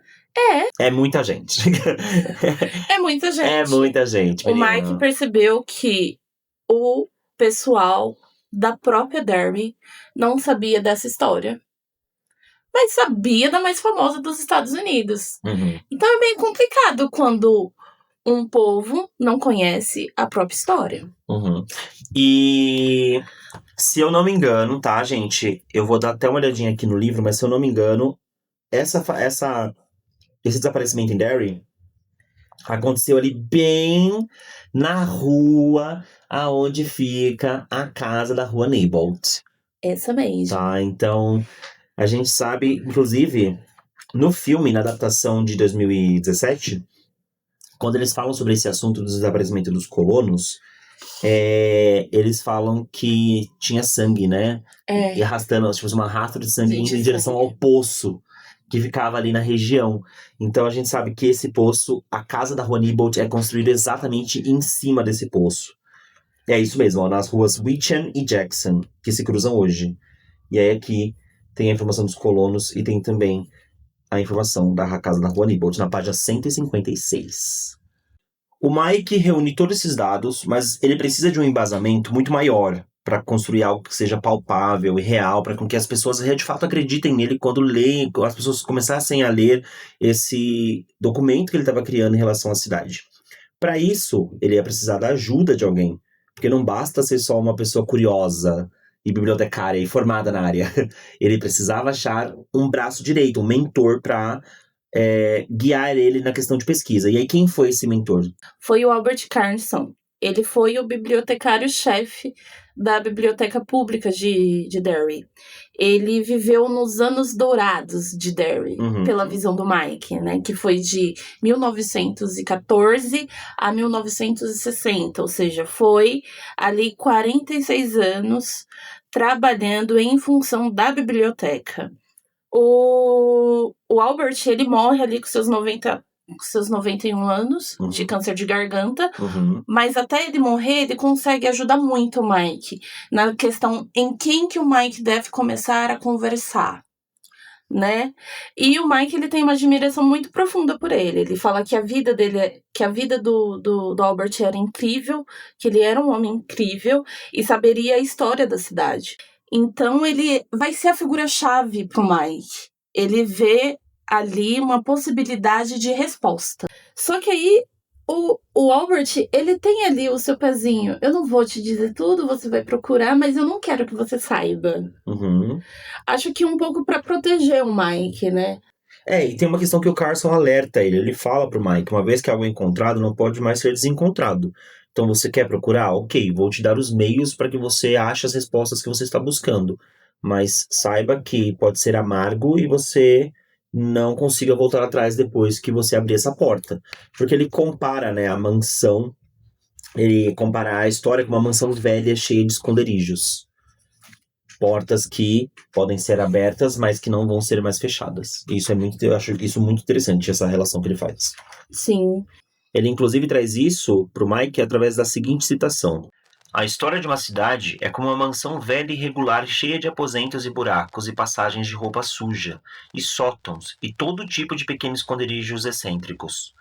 É muita gente. É muita gente. É muita gente, O menina. Mike percebeu que o pessoal da própria Derry não sabia dessa história. Mas sabia da mais famosa dos Estados Unidos. Uhum. Então é bem complicado quando um povo não conhece a própria história. Uhum. E se eu não me engano, tá, gente? Eu vou dar até uma olhadinha aqui no livro, mas se eu não me engano, esse desaparecimento em Derry aconteceu ali bem na rua aonde fica a casa da rua Neibolt. Essa mesmo. Tá, então a gente sabe, inclusive, no filme, na adaptação de 2017, quando eles falam sobre esse assunto do desaparecimento dos colonos, eles falam que tinha sangue, né? E arrastando, tipo, uma rastro de sangue indo em direção ao poço que ficava ali na região. Então a gente sabe que esse poço, a casa da rua Neibolt é construída exatamente em cima desse poço. É isso mesmo, ó, nas ruas Witchen e Jackson, que se cruzam hoje. E aí aqui tem a informação dos colonos e tem também a informação da casa da rua Neibolt, na página 156. O Mike reúne todos esses dados, mas ele precisa de um embasamento muito maior para construir algo que seja palpável e real, para que as pessoas de fato acreditem nele quando leem, as pessoas começassem a ler esse documento que ele estava criando em relação à cidade. Para isso, ele ia precisar da ajuda de alguém, porque não basta ser só uma pessoa curiosa e bibliotecária e formada na área. Ele precisava achar um braço direito, um mentor para guiar ele na questão de pesquisa. E aí, quem foi esse mentor? Foi o Albert Carson. Ele foi o bibliotecário-chefe da Biblioteca Pública de Derry. Ele viveu nos anos dourados de Derry, pela visão do Mike, né? Que foi de 1914 a 1960, ou seja, foi ali 46 anos trabalhando em função da biblioteca. O Albert, ele morre ali com seus 91 anos de câncer de garganta, mas até ele morrer, ele consegue ajudar muito o Mike na questão em quem que o Mike deve começar a conversar, né? E o Mike, ele tem uma admiração muito profunda por ele. Ele fala que a vida dele, que a vida do Albert era incrível, que ele era um homem incrível e saberia a história da cidade. Então ele vai ser a figura-chave pro Mike. Ele vê ali uma possibilidade de resposta. Só que aí o Albert, ele tem ali o seu pezinho. Eu não vou te dizer tudo, você vai procurar, mas eu não quero que você saiba. Acho que um pouco para proteger o Mike, né? E tem uma questão que o Carson alerta ele. Ele fala pro Mike, uma vez que algo é encontrado, não pode mais ser desencontrado. Então você quer procurar? Ok, vou te dar os meios para que você ache as respostas que você está buscando. Mas saiba que pode ser amargo e você não consiga voltar atrás depois que você abrir essa porta. Porque ele compara, né, a mansão, ele compara a história com uma mansão velha cheia de esconderijos. Portas que podem ser abertas, mas que não vão ser mais fechadas. Eu acho isso muito interessante, essa relação que ele faz. Sim. Ele, inclusive, traz isso pro Mike através da seguinte citação. A história de uma cidade é como uma mansão velha e irregular cheia de aposentos e buracos e passagens de roupa suja, e sótãos, e todo tipo de pequenos esconderijos excêntricos.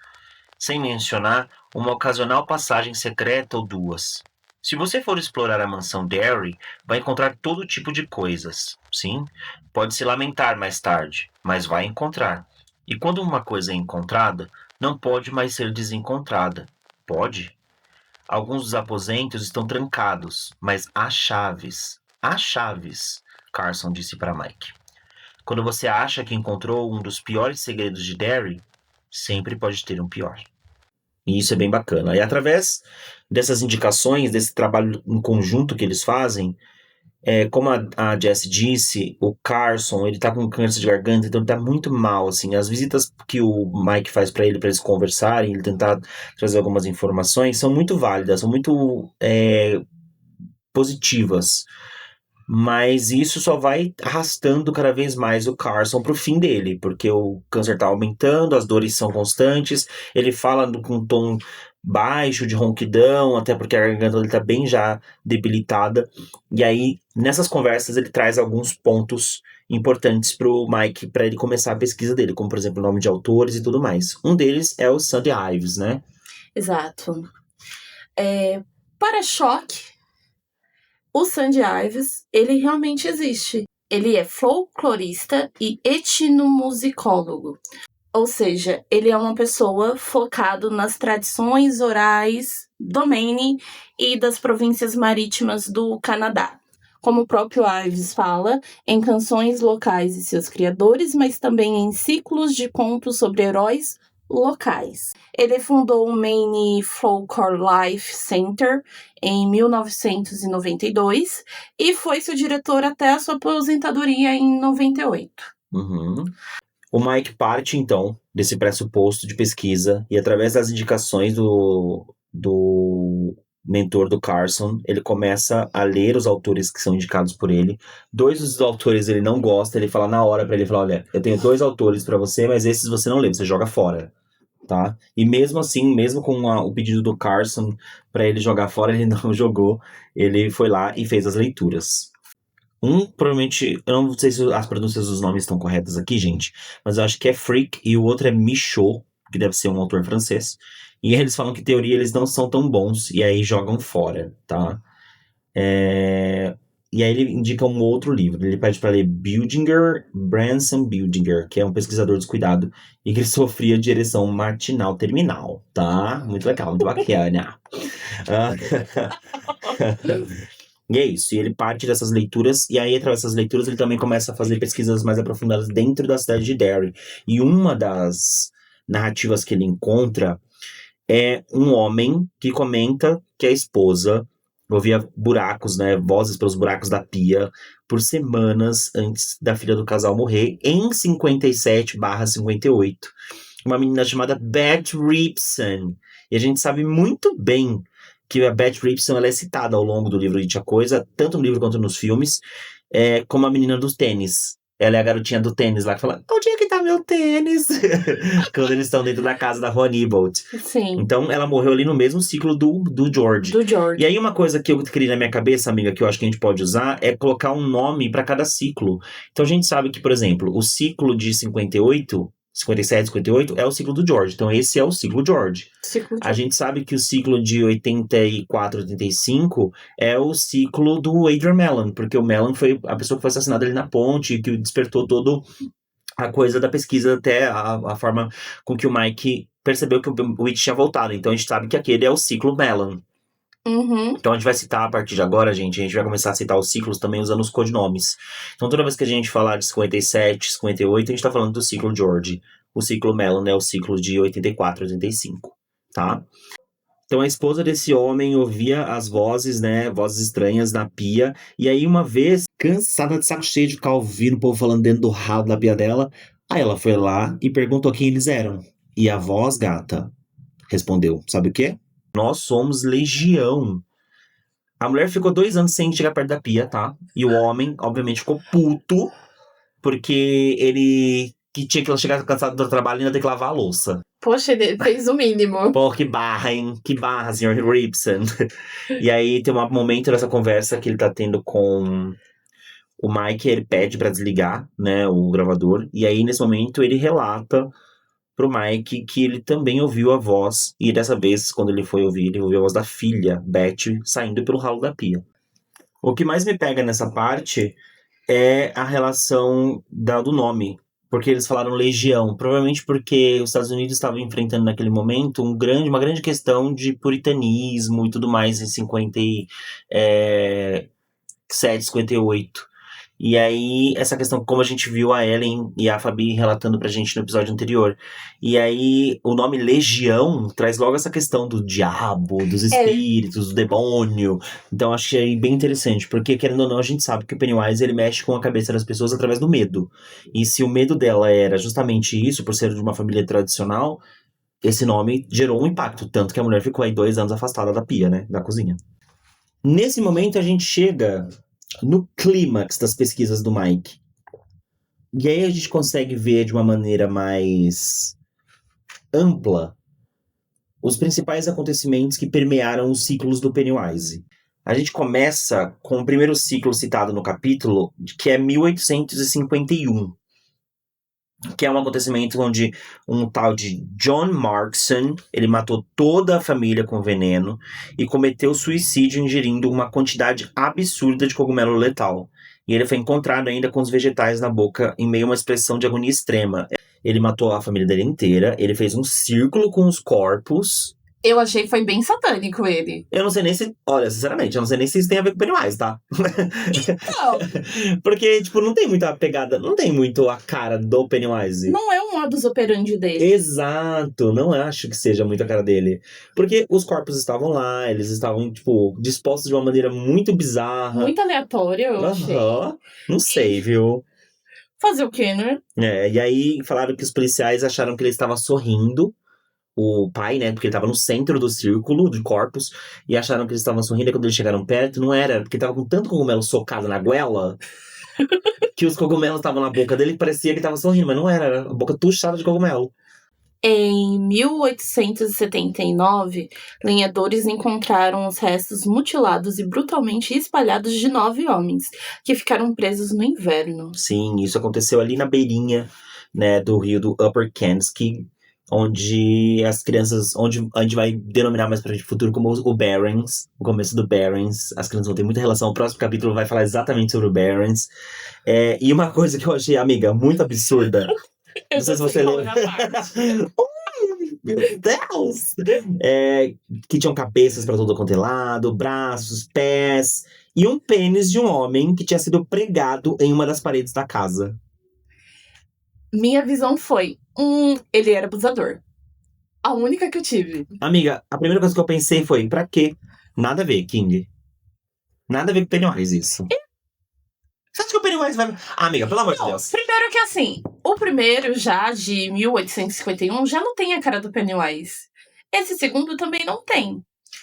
Sem mencionar uma ocasional passagem secreta ou duas. Se você for explorar a mansão Derry, vai encontrar todo tipo de coisas. Sim, pode se lamentar mais tarde, mas vai encontrar. E quando uma coisa é encontrada, não pode mais ser desencontrada. Pode? Alguns dos aposentos estão trancados, mas há chaves. Há chaves, Carson disse para Mike. Quando você acha que encontrou um dos piores segredos de Derry, sempre pode ter um pior. E isso é bem bacana. E através dessas indicações, desse trabalho em conjunto que eles fazem, como a Jessie disse, o Carson, ele tá com câncer de garganta, então ele tá muito mal, assim. As visitas que o Mike faz para eles conversarem, ele tentar trazer algumas informações, são muito válidas, são muito positivas. Mas isso só vai arrastando cada vez mais o Carson pro fim dele, porque o câncer tá aumentando, as dores são constantes, ele fala com um tom baixo, de ronquidão, até porque a garganta dele tá bem já debilitada. E aí, nessas conversas, ele traz alguns pontos importantes pro Mike, para ele começar a pesquisa dele, como, por exemplo, o nome de autores e tudo mais. Um deles é o Sandy Ives, né? Exato. Para choque, o Sandy Ives, ele realmente existe. Ele é folclorista e etnomusicólogo. Ou seja, ele é uma pessoa focado nas tradições orais do Maine e das províncias marítimas do Canadá. Como o próprio Ives fala, em canções locais e seus criadores, mas também em ciclos de contos sobre heróis locais. Ele fundou o Maine Folklore Life Center em 1992 e foi seu diretor até a sua aposentadoria em 98. Uhum. O Mike parte, então, desse pressuposto de pesquisa e através das indicações do mentor do Carson, ele começa a ler os autores que são indicados por ele. 2 dos autores ele não gosta, ele fala na hora pra ele, fala, olha, eu tenho 2 autores pra você, mas esses você não lê, você joga fora, tá? E mesmo assim, mesmo com o pedido do Carson pra ele jogar fora, ele não jogou, ele foi lá e fez as leituras. Provavelmente, eu não sei se as pronúncias dos nomes estão corretas aqui, gente, mas eu acho que é Frick e o outro é Michaud, que deve ser um autor francês. E eles falam que, em teoria, eles não são tão bons, e aí jogam fora, tá? E aí ele indica um outro livro. Ele pede para ler Budinger, Branson Budinger, que é um pesquisador descuidado e que ele sofria de ereção matinal terminal, tá? Muito legal, muito bacana. E é isso, e ele parte dessas leituras, e aí, através dessas leituras, ele também começa a fazer pesquisas mais aprofundadas dentro da cidade de Derry. E uma das narrativas que ele encontra é um homem que comenta que a esposa ouvia buracos, né, vozes pelos buracos da pia, por semanas antes da filha do casal morrer, em 57/58. Uma menina chamada Beth Ripson. E a gente sabe muito bem que a Beth Ripson ela é citada ao longo do livro It a Coisa, tanto no livro quanto nos filmes, como a menina dos tênis. Ela é a garotinha do tênis lá que fala, onde é que tá meu tênis? Quando eles estão dentro da casa da Honeybot. Sim. Então ela morreu ali no mesmo ciclo do George. Do George. E aí uma coisa que eu criei na minha cabeça, amiga, que eu acho que a gente pode usar, é colocar um nome para cada ciclo. Então a gente sabe que, por exemplo, o ciclo de 57, 58 é o ciclo do George. Então esse é o ciclo George. A gente sabe que o ciclo de 84, 85 é o ciclo do Adrian Mellon, porque o Mellon foi a pessoa que foi assassinada ali na ponte, que despertou todo a coisa da pesquisa, até a forma com que o Mike percebeu que o It tinha voltado. Então a gente sabe que aquele é o ciclo Mellon. Uhum. Então a gente vai citar a partir de agora, a gente vai começar a citar os ciclos também usando os codinomes. Então toda vez que a gente falar de 57, 58, a gente tá falando do ciclo George. O ciclo Mellon é o ciclo de 84, 85, tá? Então a esposa desse homem ouvia as vozes, né, vozes estranhas na pia, e aí uma vez, cansada de saco cheio de ficar ouvindo o povo falando dentro do ralo da pia dela, aí ela foi lá e perguntou quem eles eram. E a voz, gata, respondeu, sabe o quê? Nós somos legião. A mulher ficou 2 anos sem chegar perto da pia, tá? E o homem, obviamente, ficou puto, porque ele que tinha que chegar cansado do trabalho e ainda ter que lavar a louça. Poxa, ele fez o mínimo. Pô, que barra, hein? Que barra, senhor Ripson. E aí tem um momento nessa conversa que ele tá tendo com o Mike, ele pede pra desligar, né, o gravador. E aí, nesse momento, ele relata pro Mike que ele também ouviu a voz. E dessa vez, quando ele foi ouvir, ele ouviu a voz da filha, Beth, saindo pelo ralo da pia. O que mais me pega nessa parte é a relação do nome. Porque eles falaram legião. Provavelmente porque os Estados Unidos estavam enfrentando naquele momento uma grande questão de puritanismo e tudo mais em 57, 58. E aí, essa questão, como a gente viu a Ellen e a Fabi relatando pra gente no episódio anterior. E aí, o nome Legião traz logo essa questão do diabo, dos espíritos, do demônio. Então, achei bem interessante, porque, querendo ou não, a gente sabe que o Pennywise, ele mexe com a cabeça das pessoas através do medo. E se o medo dela era justamente isso, por ser de uma família tradicional, esse nome gerou um impacto. Tanto que a mulher ficou aí 2 anos afastada da pia, né, da cozinha. Nesse momento, a gente chega no clímax das pesquisas do Mike. E aí a gente consegue ver de uma maneira mais ampla os principais acontecimentos que permearam os ciclos do Pennywise. A gente começa com o primeiro ciclo citado no capítulo, que é 1851. Que é um acontecimento onde um tal de John Markson, ele matou toda a família com veneno e cometeu suicídio ingerindo uma quantidade absurda de cogumelo letal. E ele foi encontrado ainda com os vegetais na boca em meio a uma expressão de agonia extrema. Ele matou a família dele inteira, ele fez um círculo com os corpos. Eu achei que foi bem satânico ele. Eu não sei nem se... Olha, sinceramente, eu não sei nem se isso tem a ver com Pennywise, tá? Então, Porque, tipo, não tem muita pegada... Não tem muito a cara do Pennywise. não é um modus operandi dele. Exato, não acho que seja muito a cara dele. Porque os corpos estavam lá, eles estavam, tipo, dispostos de uma maneira muito bizarra. Muito aleatório, eu achei. Não sei, viu? Fazer o quê, né? E aí falaram que os policiais acharam que ele estava sorrindo. O pai, né? Porque ele tava no centro do círculo de corpos. E acharam que eles estavam sorrindo. E quando eles chegaram perto, não era. Porque tava com tanto cogumelo socado na goela que os cogumelos estavam na boca dele. Parecia que tava sorrindo, mas não era. Era a boca tuchada de cogumelo. Em 1879, lenhadores encontraram os restos mutilados e brutalmente espalhados de 9 homens, que ficaram presos no inverno. Sim, isso aconteceu ali na beirinha, né, do rio do Upper Kansas, onde as crianças, onde a gente vai denominar mais pra gente no futuro como o Barrens, o começo do Barrens. As crianças vão ter muita relação. O próximo capítulo vai falar exatamente sobre o Barrens. E uma coisa que eu achei, amiga, muito absurda. Não sei se você lembra. Meu Deus! Que tinham cabeças pra todo quanto é lado, braços, pés, e um pênis de um homem que tinha sido pregado em uma das paredes da casa. Minha visão foi, ele era abusador. A única que eu tive. Amiga, a primeira coisa que eu pensei foi, pra quê? Nada a ver, King. Nada a ver com Pennywise, isso. Você acha que o Pennywise vai... amiga, pelo amor de Deus. Primeiro que assim, o primeiro já de 1851 já não tem a cara do Pennywise. Esse segundo também não tem.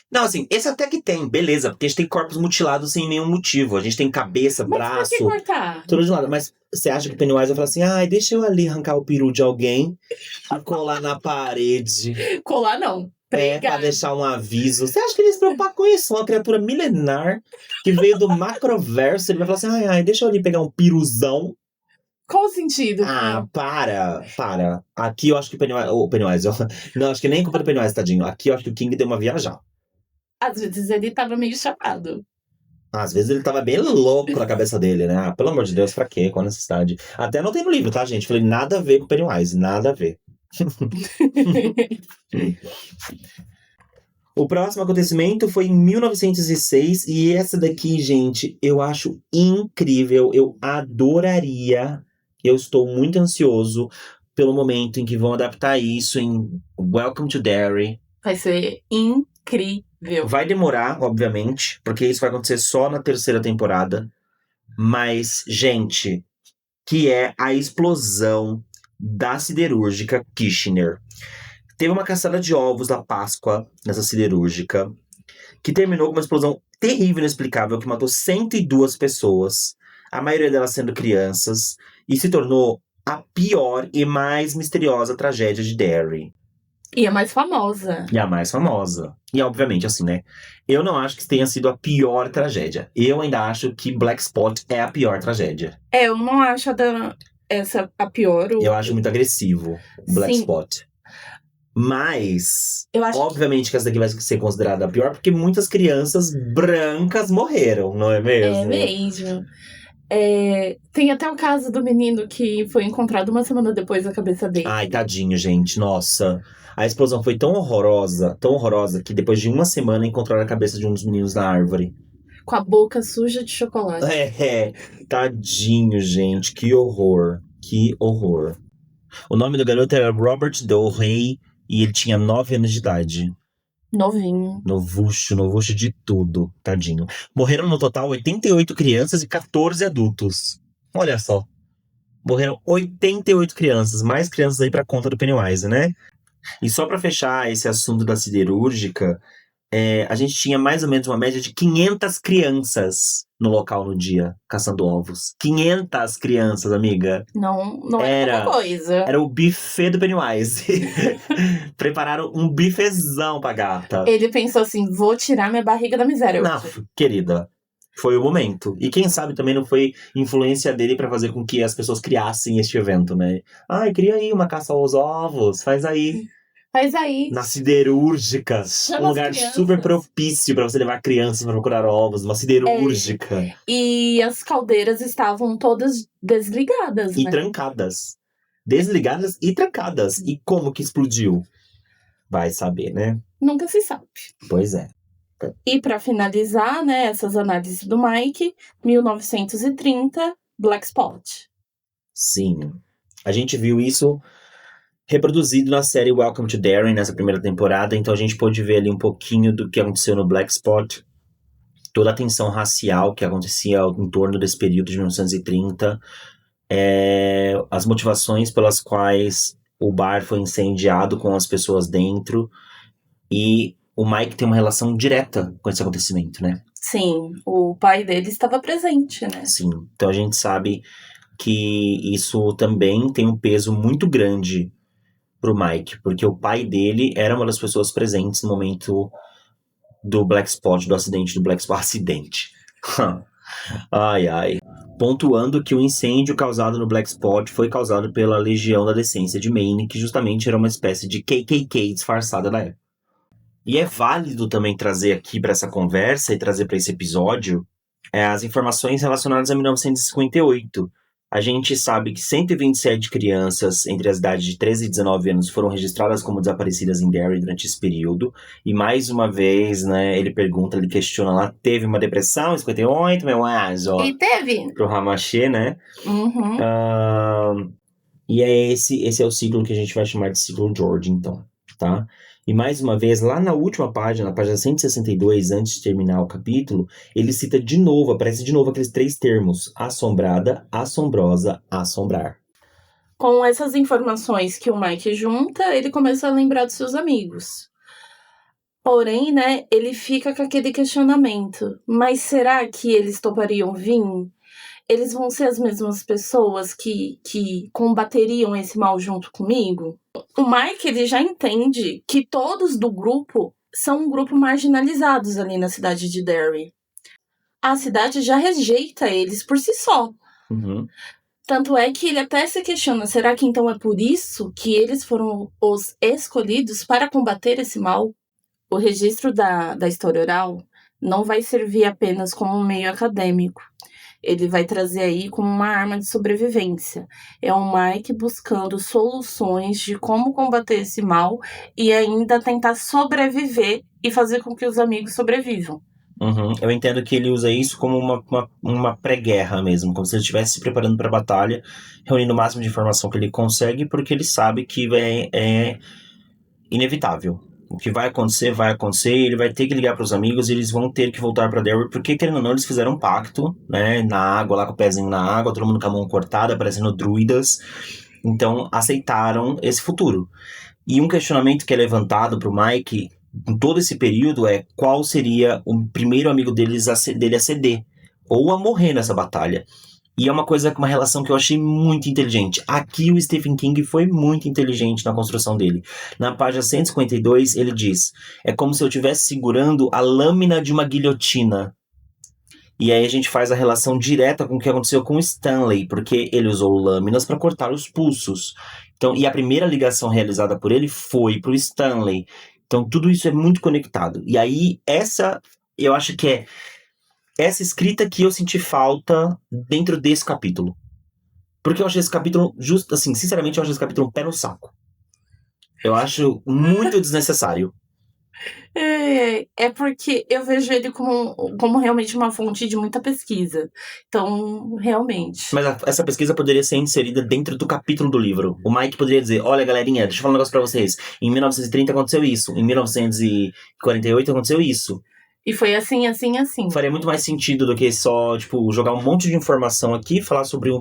Não, assim, esse até que tem, beleza, porque a gente tem corpos mutilados sem nenhum motivo. A gente tem cabeça, braço... Mas por que cortar? Tudo de lado. Mas você acha que o Pennywise vai falar assim, ai, deixa eu ali arrancar o peru de alguém e colar na parede. Colar não. Pra deixar um aviso. Você acha que ele ia se preocupar com isso? Uma criatura milenar que veio do macroverso. Ele vai falar assim, ai, deixa eu ali pegar um piruzão. Qual o sentido? Para. Aqui eu acho que o Pennywise... Não, acho que nem culpa do Pennywise, tadinho. Aqui eu acho que o King deu uma viajada. Às vezes ele tava meio chapado. Às vezes ele tava bem louco na cabeça dele, né? Pelo amor de Deus, pra quê? Qual a necessidade? Até anotei no livro, tá, gente? Falei, nada a ver com o Pennywise, nada a ver. O próximo acontecimento foi em 1906. E essa daqui, gente, eu acho incrível. Eu adoraria. Eu estou muito ansioso pelo momento em que vão adaptar isso em Welcome to Derry. Vai ser incrível. Vai demorar, obviamente, porque isso vai acontecer só na 3ª temporada. Mas, gente, que é a explosão da siderúrgica Kitchener. Teve uma caçada de ovos da Páscoa nessa siderúrgica, que terminou com uma explosão terrível e inexplicável que matou 102 pessoas, a maioria delas sendo crianças, e se tornou a pior e mais misteriosa tragédia de Derry. E a mais famosa. E a mais famosa. E obviamente, assim, né? Eu não acho que tenha sido a pior tragédia. Eu ainda acho que Black Spot é a pior tragédia. Eu não acho essa a pior. Eu acho muito agressivo o Black Sim. Spot. Mas, Eu acho obviamente que essa daqui vai ser considerada a pior, porque muitas crianças brancas morreram, não é mesmo? É mesmo. Tem até o caso do menino que foi encontrado uma semana depois da cabeça dele. Ai, tadinho, gente. Nossa. A explosão foi tão horrorosa, que depois de uma semana encontraram a cabeça de um dos meninos na árvore. Com a boca suja de chocolate. Tadinho, gente. Que horror. Que horror. O nome do garoto era Robert Doe e ele tinha 9 anos de idade. Novinho. Novucho de tudo. Tadinho. Morreram no total 88 crianças e 14 adultos. Olha só. Morreram 88 crianças. Mais crianças aí pra conta do Pennywise, né? E só pra fechar esse assunto da siderúrgica, a gente tinha mais ou menos uma média de 500 crianças no local no dia, caçando ovos. 500 crianças, amiga. Não era pouca coisa. Era o buffet do Pennywise. Prepararam um bifezão pra gata. Ele pensou assim, vou tirar minha barriga da miséria. Não, querida, foi o momento. E quem sabe também não foi influência dele pra fazer com que as pessoas criassem este evento, né? Ai, cria aí uma caça aos ovos, faz aí. Faz aí. Na siderúrgica. Chama um lugar super propício pra você levar crianças pra procurar ovos. Uma siderúrgica. E as caldeiras estavam todas desligadas, E né? trancadas. Desligadas e trancadas. E como que explodiu? Vai saber, né? Nunca se sabe. Pois é. E pra finalizar, né, essas análises do Mike, 1930, Black Spot. Sim. A gente viu isso reproduzido na série Welcome to Derry, nessa primeira temporada, então a gente pôde ver ali um pouquinho do que aconteceu no Black Spot, toda a tensão racial que acontecia em torno desse período de 1930, as motivações pelas quais o bar foi incendiado com as pessoas dentro, e o Mike tem uma relação direta com esse acontecimento, né? Sim, o pai dele estava presente, né? Sim, então a gente sabe que isso também tem um peso muito grande pro Mike, porque o pai dele era uma das pessoas presentes no momento do Black Spot, do acidente do Black Spot. Acidente. Ai. Pontuando que o incêndio causado no Black Spot foi causado pela Legião da Decência de Maine, que justamente era uma espécie de KKK disfarçada da época. E é válido também trazer aqui para essa conversa e trazer para esse episódio as informações relacionadas a 1958. A gente sabe que 127 crianças entre as idades de 13 e 19 anos foram registradas como desaparecidas em Derry durante esse período. E mais uma vez, né, ele questiona lá, teve uma depressão em 58, meu anjo? E teve. Pro Hamachê, né? Uhum. E esse é o ciclo que a gente vai chamar de ciclo George, então, tá? E mais uma vez, lá na última página, na página 162, antes de terminar o capítulo, ele cita de novo, aparece de novo aqueles 3 termos: assombrada, assombrosa, assombrar. Com essas informações que o Mike junta, ele começa a lembrar dos seus amigos. Porém, né, ele fica com aquele questionamento. Mas será que eles topariam vir? Eles vão ser as mesmas pessoas que combateriam esse mal junto comigo? O Mike, ele já entende que todos do grupo são um grupo marginalizados ali na cidade de Derry. A cidade já rejeita eles por si só. Uhum. Tanto é que ele até se questiona, será que então é por isso que eles foram os escolhidos para combater esse mal? O registro da história oral não vai servir apenas como um meio acadêmico. Ele vai trazer aí como uma arma de sobrevivência. É o Mike buscando soluções de como combater esse mal e ainda tentar sobreviver e fazer com que os amigos sobrevivam. Uhum. Eu entendo que ele usa isso como uma pré-guerra mesmo, como se ele estivesse se preparando para a batalha, reunindo o máximo de informação que ele consegue, porque ele sabe que é inevitável. O que vai acontecer, ele vai ter que ligar para os amigos e eles vão ter que voltar para Derry, porque, querendo ou não, eles fizeram um pacto, né, na água, lá com o pezinho na água, todo mundo com a mão cortada, parecendo druidas, então aceitaram esse futuro. E um questionamento que é levantado para o Mike, em todo esse período, é qual seria o primeiro amigo dele a ceder, ou a morrer nessa batalha. E é uma relação que eu achei muito inteligente. Aqui o Stephen King foi muito inteligente na construção dele. Na página 152, ele diz: é como se eu estivesse segurando a lâmina de uma guilhotina. E aí a gente faz a relação direta com o que aconteceu com o Stanley, porque ele usou lâminas para cortar os pulsos. Então, e a primeira ligação realizada por ele foi pro Stanley. Então, tudo isso é muito conectado. E aí, eu acho que é essa escrita que eu senti falta dentro desse capítulo. Porque eu achei esse capítulo, justo assim, sinceramente, eu acho esse capítulo um pé no saco. Eu acho muito desnecessário. É porque eu vejo ele como realmente uma fonte de muita pesquisa. Então, realmente. Mas essa pesquisa poderia ser inserida dentro do capítulo do livro. O Mike poderia dizer: olha, galerinha, deixa eu falar um negócio pra vocês. Em 1930 aconteceu isso. Em 1948 aconteceu isso. E foi assim, assim, assim. Faria muito mais sentido do que só, tipo, jogar um monte de informação aqui, falar sobre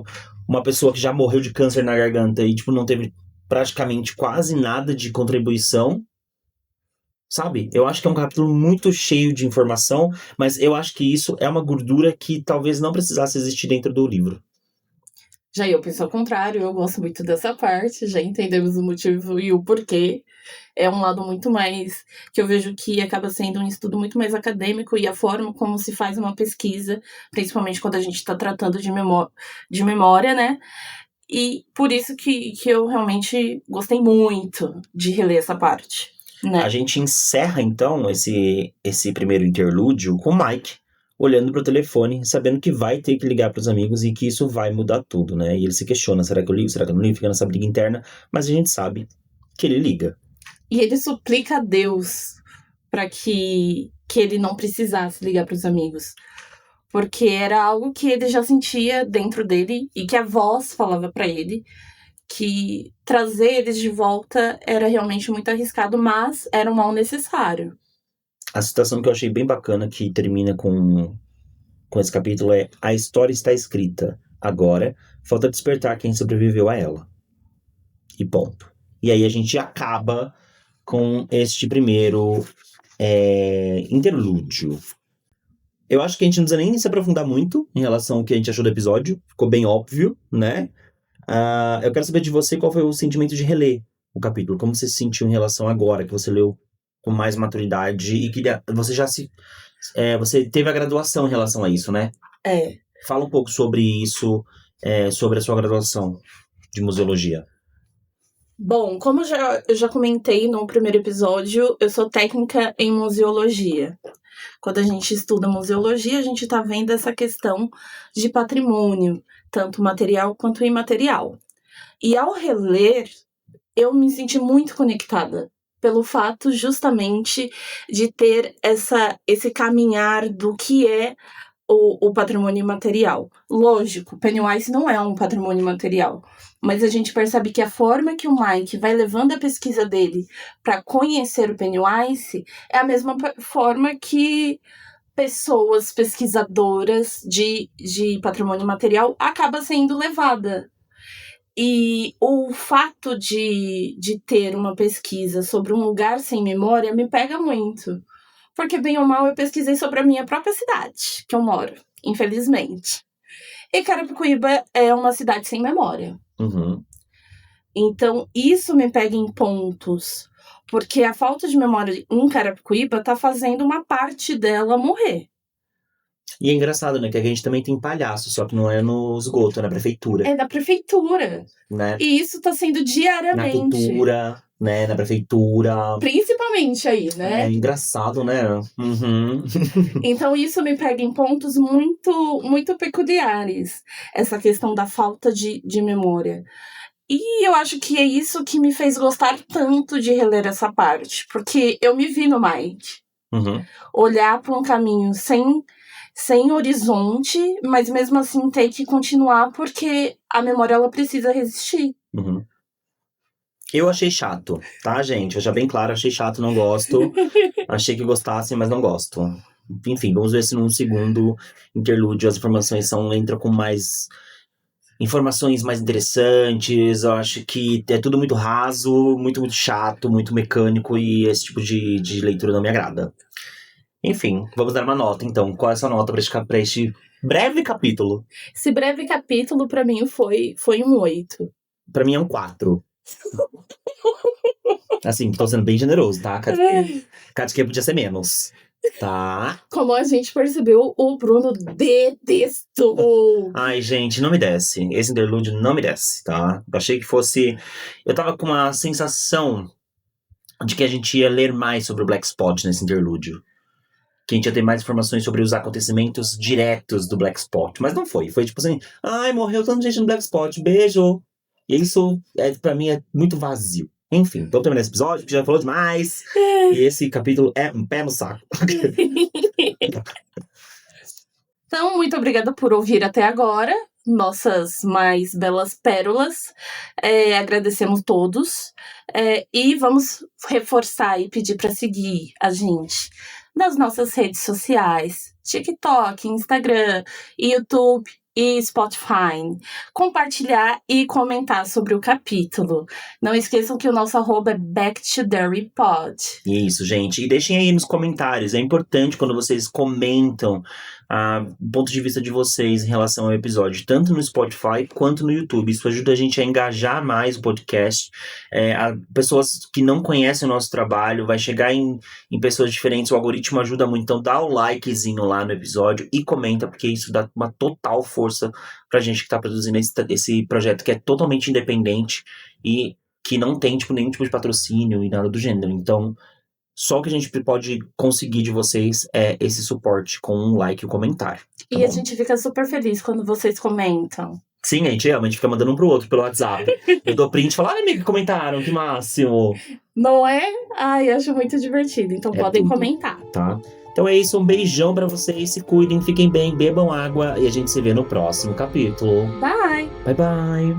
uma pessoa que já morreu de câncer na garganta e, tipo, não teve praticamente quase nada de contribuição. Sabe? Eu acho que é um capítulo muito cheio de informação, mas eu acho que isso é uma gordura que talvez não precisasse existir dentro do livro. Já eu penso ao contrário, eu gosto muito dessa parte, já entendemos o motivo e o porquê. É um lado muito mais que eu vejo que acaba sendo um estudo muito mais acadêmico e a forma como se faz uma pesquisa, principalmente quando a gente está tratando de memória, né? E por isso que eu realmente gostei muito de reler essa parte. Né? A gente encerra, então, esse primeiro interlúdio com o Mike olhando pro telefone, sabendo que vai ter que ligar pros amigos e que isso vai mudar tudo, né? E ele se questiona, será que eu ligo, será que eu não ligo? Fica nessa briga interna, mas a gente sabe que ele liga. E ele suplica a Deus para que ele não precisasse ligar pros amigos. Porque era algo que ele já sentia dentro dele e que a voz falava para ele que trazer eles de volta era realmente muito arriscado, mas era um mal necessário. A citação que eu achei bem bacana, que termina com esse capítulo, é: a história está escrita. Agora, falta despertar quem sobreviveu a ela. E ponto. E aí a gente acaba com este primeiro interlúdio. Eu acho que a gente não precisa nem se aprofundar muito em relação ao que a gente achou do episódio. Ficou bem óbvio, né? Eu quero saber de você qual foi o sentimento de reler o capítulo. Como você se sentiu em relação agora, que você leu com mais maturidade e que você já você teve a graduação em relação a isso, né? É. Fala um pouco sobre isso, sobre a sua graduação de museologia. Bom, como eu já comentei no primeiro episódio, eu sou técnica em museologia. Quando a gente estuda museologia, a gente está vendo essa questão de patrimônio, tanto material quanto imaterial. E ao reler, eu me senti muito conectada, pelo fato justamente de ter esse caminhar do que é o patrimônio imaterial. Lógico, Pennywise não é um patrimônio imaterial, mas a gente percebe que a forma que o Mike vai levando a pesquisa dele para conhecer o Pennywise é a mesma forma que pessoas pesquisadoras de patrimônio material acaba sendo levada. E o fato de ter uma pesquisa sobre um lugar sem memória me pega muito. Porque, bem ou mal, eu pesquisei sobre a minha própria cidade, que eu moro, infelizmente. E Carapicuíba é uma cidade sem memória. Uhum. Então, isso me pega em pontos. Porque a falta de memória em Carapicuíba tá fazendo uma parte dela morrer. E é engraçado, né? Que a gente também tem palhaço, só que não é no esgoto, é na prefeitura. É da prefeitura. Né? E isso tá sendo diariamente. Na cultura, né? Na prefeitura. Principalmente aí, né? É engraçado, né? Uhum. Então isso me pega em pontos muito, muito peculiares. Essa questão da falta de memória. E eu acho que é isso que me fez gostar tanto de reler essa parte. Porque eu me vi no Mike. Uhum. Olhar para um caminho sem horizonte, mas mesmo assim ter que continuar porque a memória ela precisa resistir. Uhum. Eu achei chato, tá, gente? Eu já bem claro, achei chato, não gosto. Achei que gostassem, mas não gosto. Enfim, vamos ver se num segundo interlúdio as informações entram com mais informações mais interessantes. Eu acho que é tudo muito raso, muito chato, muito mecânico, e esse tipo de leitura não me agrada. Enfim, vamos dar uma nota, então. Qual é a sua nota pra este breve capítulo. Esse breve capítulo, pra mim, foi um 8. Pra mim é um 4. Assim, tô sendo bem generoso, tá? Katsuki podia ser menos, tá? Como a gente percebeu, o Bruno detestou. Ai, gente, não me desce. Esse interlúdio não me desce, tá? Eu achei que fosse... Eu tava com uma sensação de que a gente ia ler mais sobre o Black Spot nesse interlúdio. Que a gente ia ter mais informações sobre os acontecimentos diretos do Black Spot. Mas não foi. Foi tipo assim, ai, morreu tanta gente no Black Spot, beijo. E isso, pra mim, é muito vazio. Enfim, vamos terminar esse episódio, porque já falou demais. E esse capítulo é um pé no saco. Então, muito obrigada por ouvir até agora nossas mais belas pérolas. Agradecemos todos. E vamos reforçar e pedir para seguir a gente nas nossas redes sociais: TikTok, Instagram, YouTube e Spotify. Compartilhar e comentar sobre o capítulo. Não esqueçam que o nosso @ é BackToTheRepod. Isso, gente. E deixem aí nos comentários. É importante quando vocês comentam o ponto de vista de vocês em relação ao episódio, tanto no Spotify quanto no YouTube. Isso ajuda a gente a engajar mais o podcast. Pessoas que não conhecem o nosso trabalho, vai chegar em pessoas diferentes. O algoritmo ajuda muito. Então dá o likezinho lá no episódio e comenta, porque isso dá uma total força pra gente que tá produzindo esse projeto, que é totalmente independente e que não tem nenhum tipo de patrocínio e nada do gênero. Então, só o que a gente pode conseguir de vocês é esse suporte com um like e um comentário. Tá E bom? a gente fica super feliz quando vocês comentam. Sim, a gente ama, a gente fica mandando um pro outro pelo WhatsApp. Eu dou print e falo, olha, amiga, comentaram, que máximo. Não é? Ai, acho muito divertido. Então podem tudo. comentar. Tá? Então é isso, um beijão pra vocês, se cuidem, fiquem bem, bebam água e a gente se vê no próximo capítulo. Bye! Bye, bye!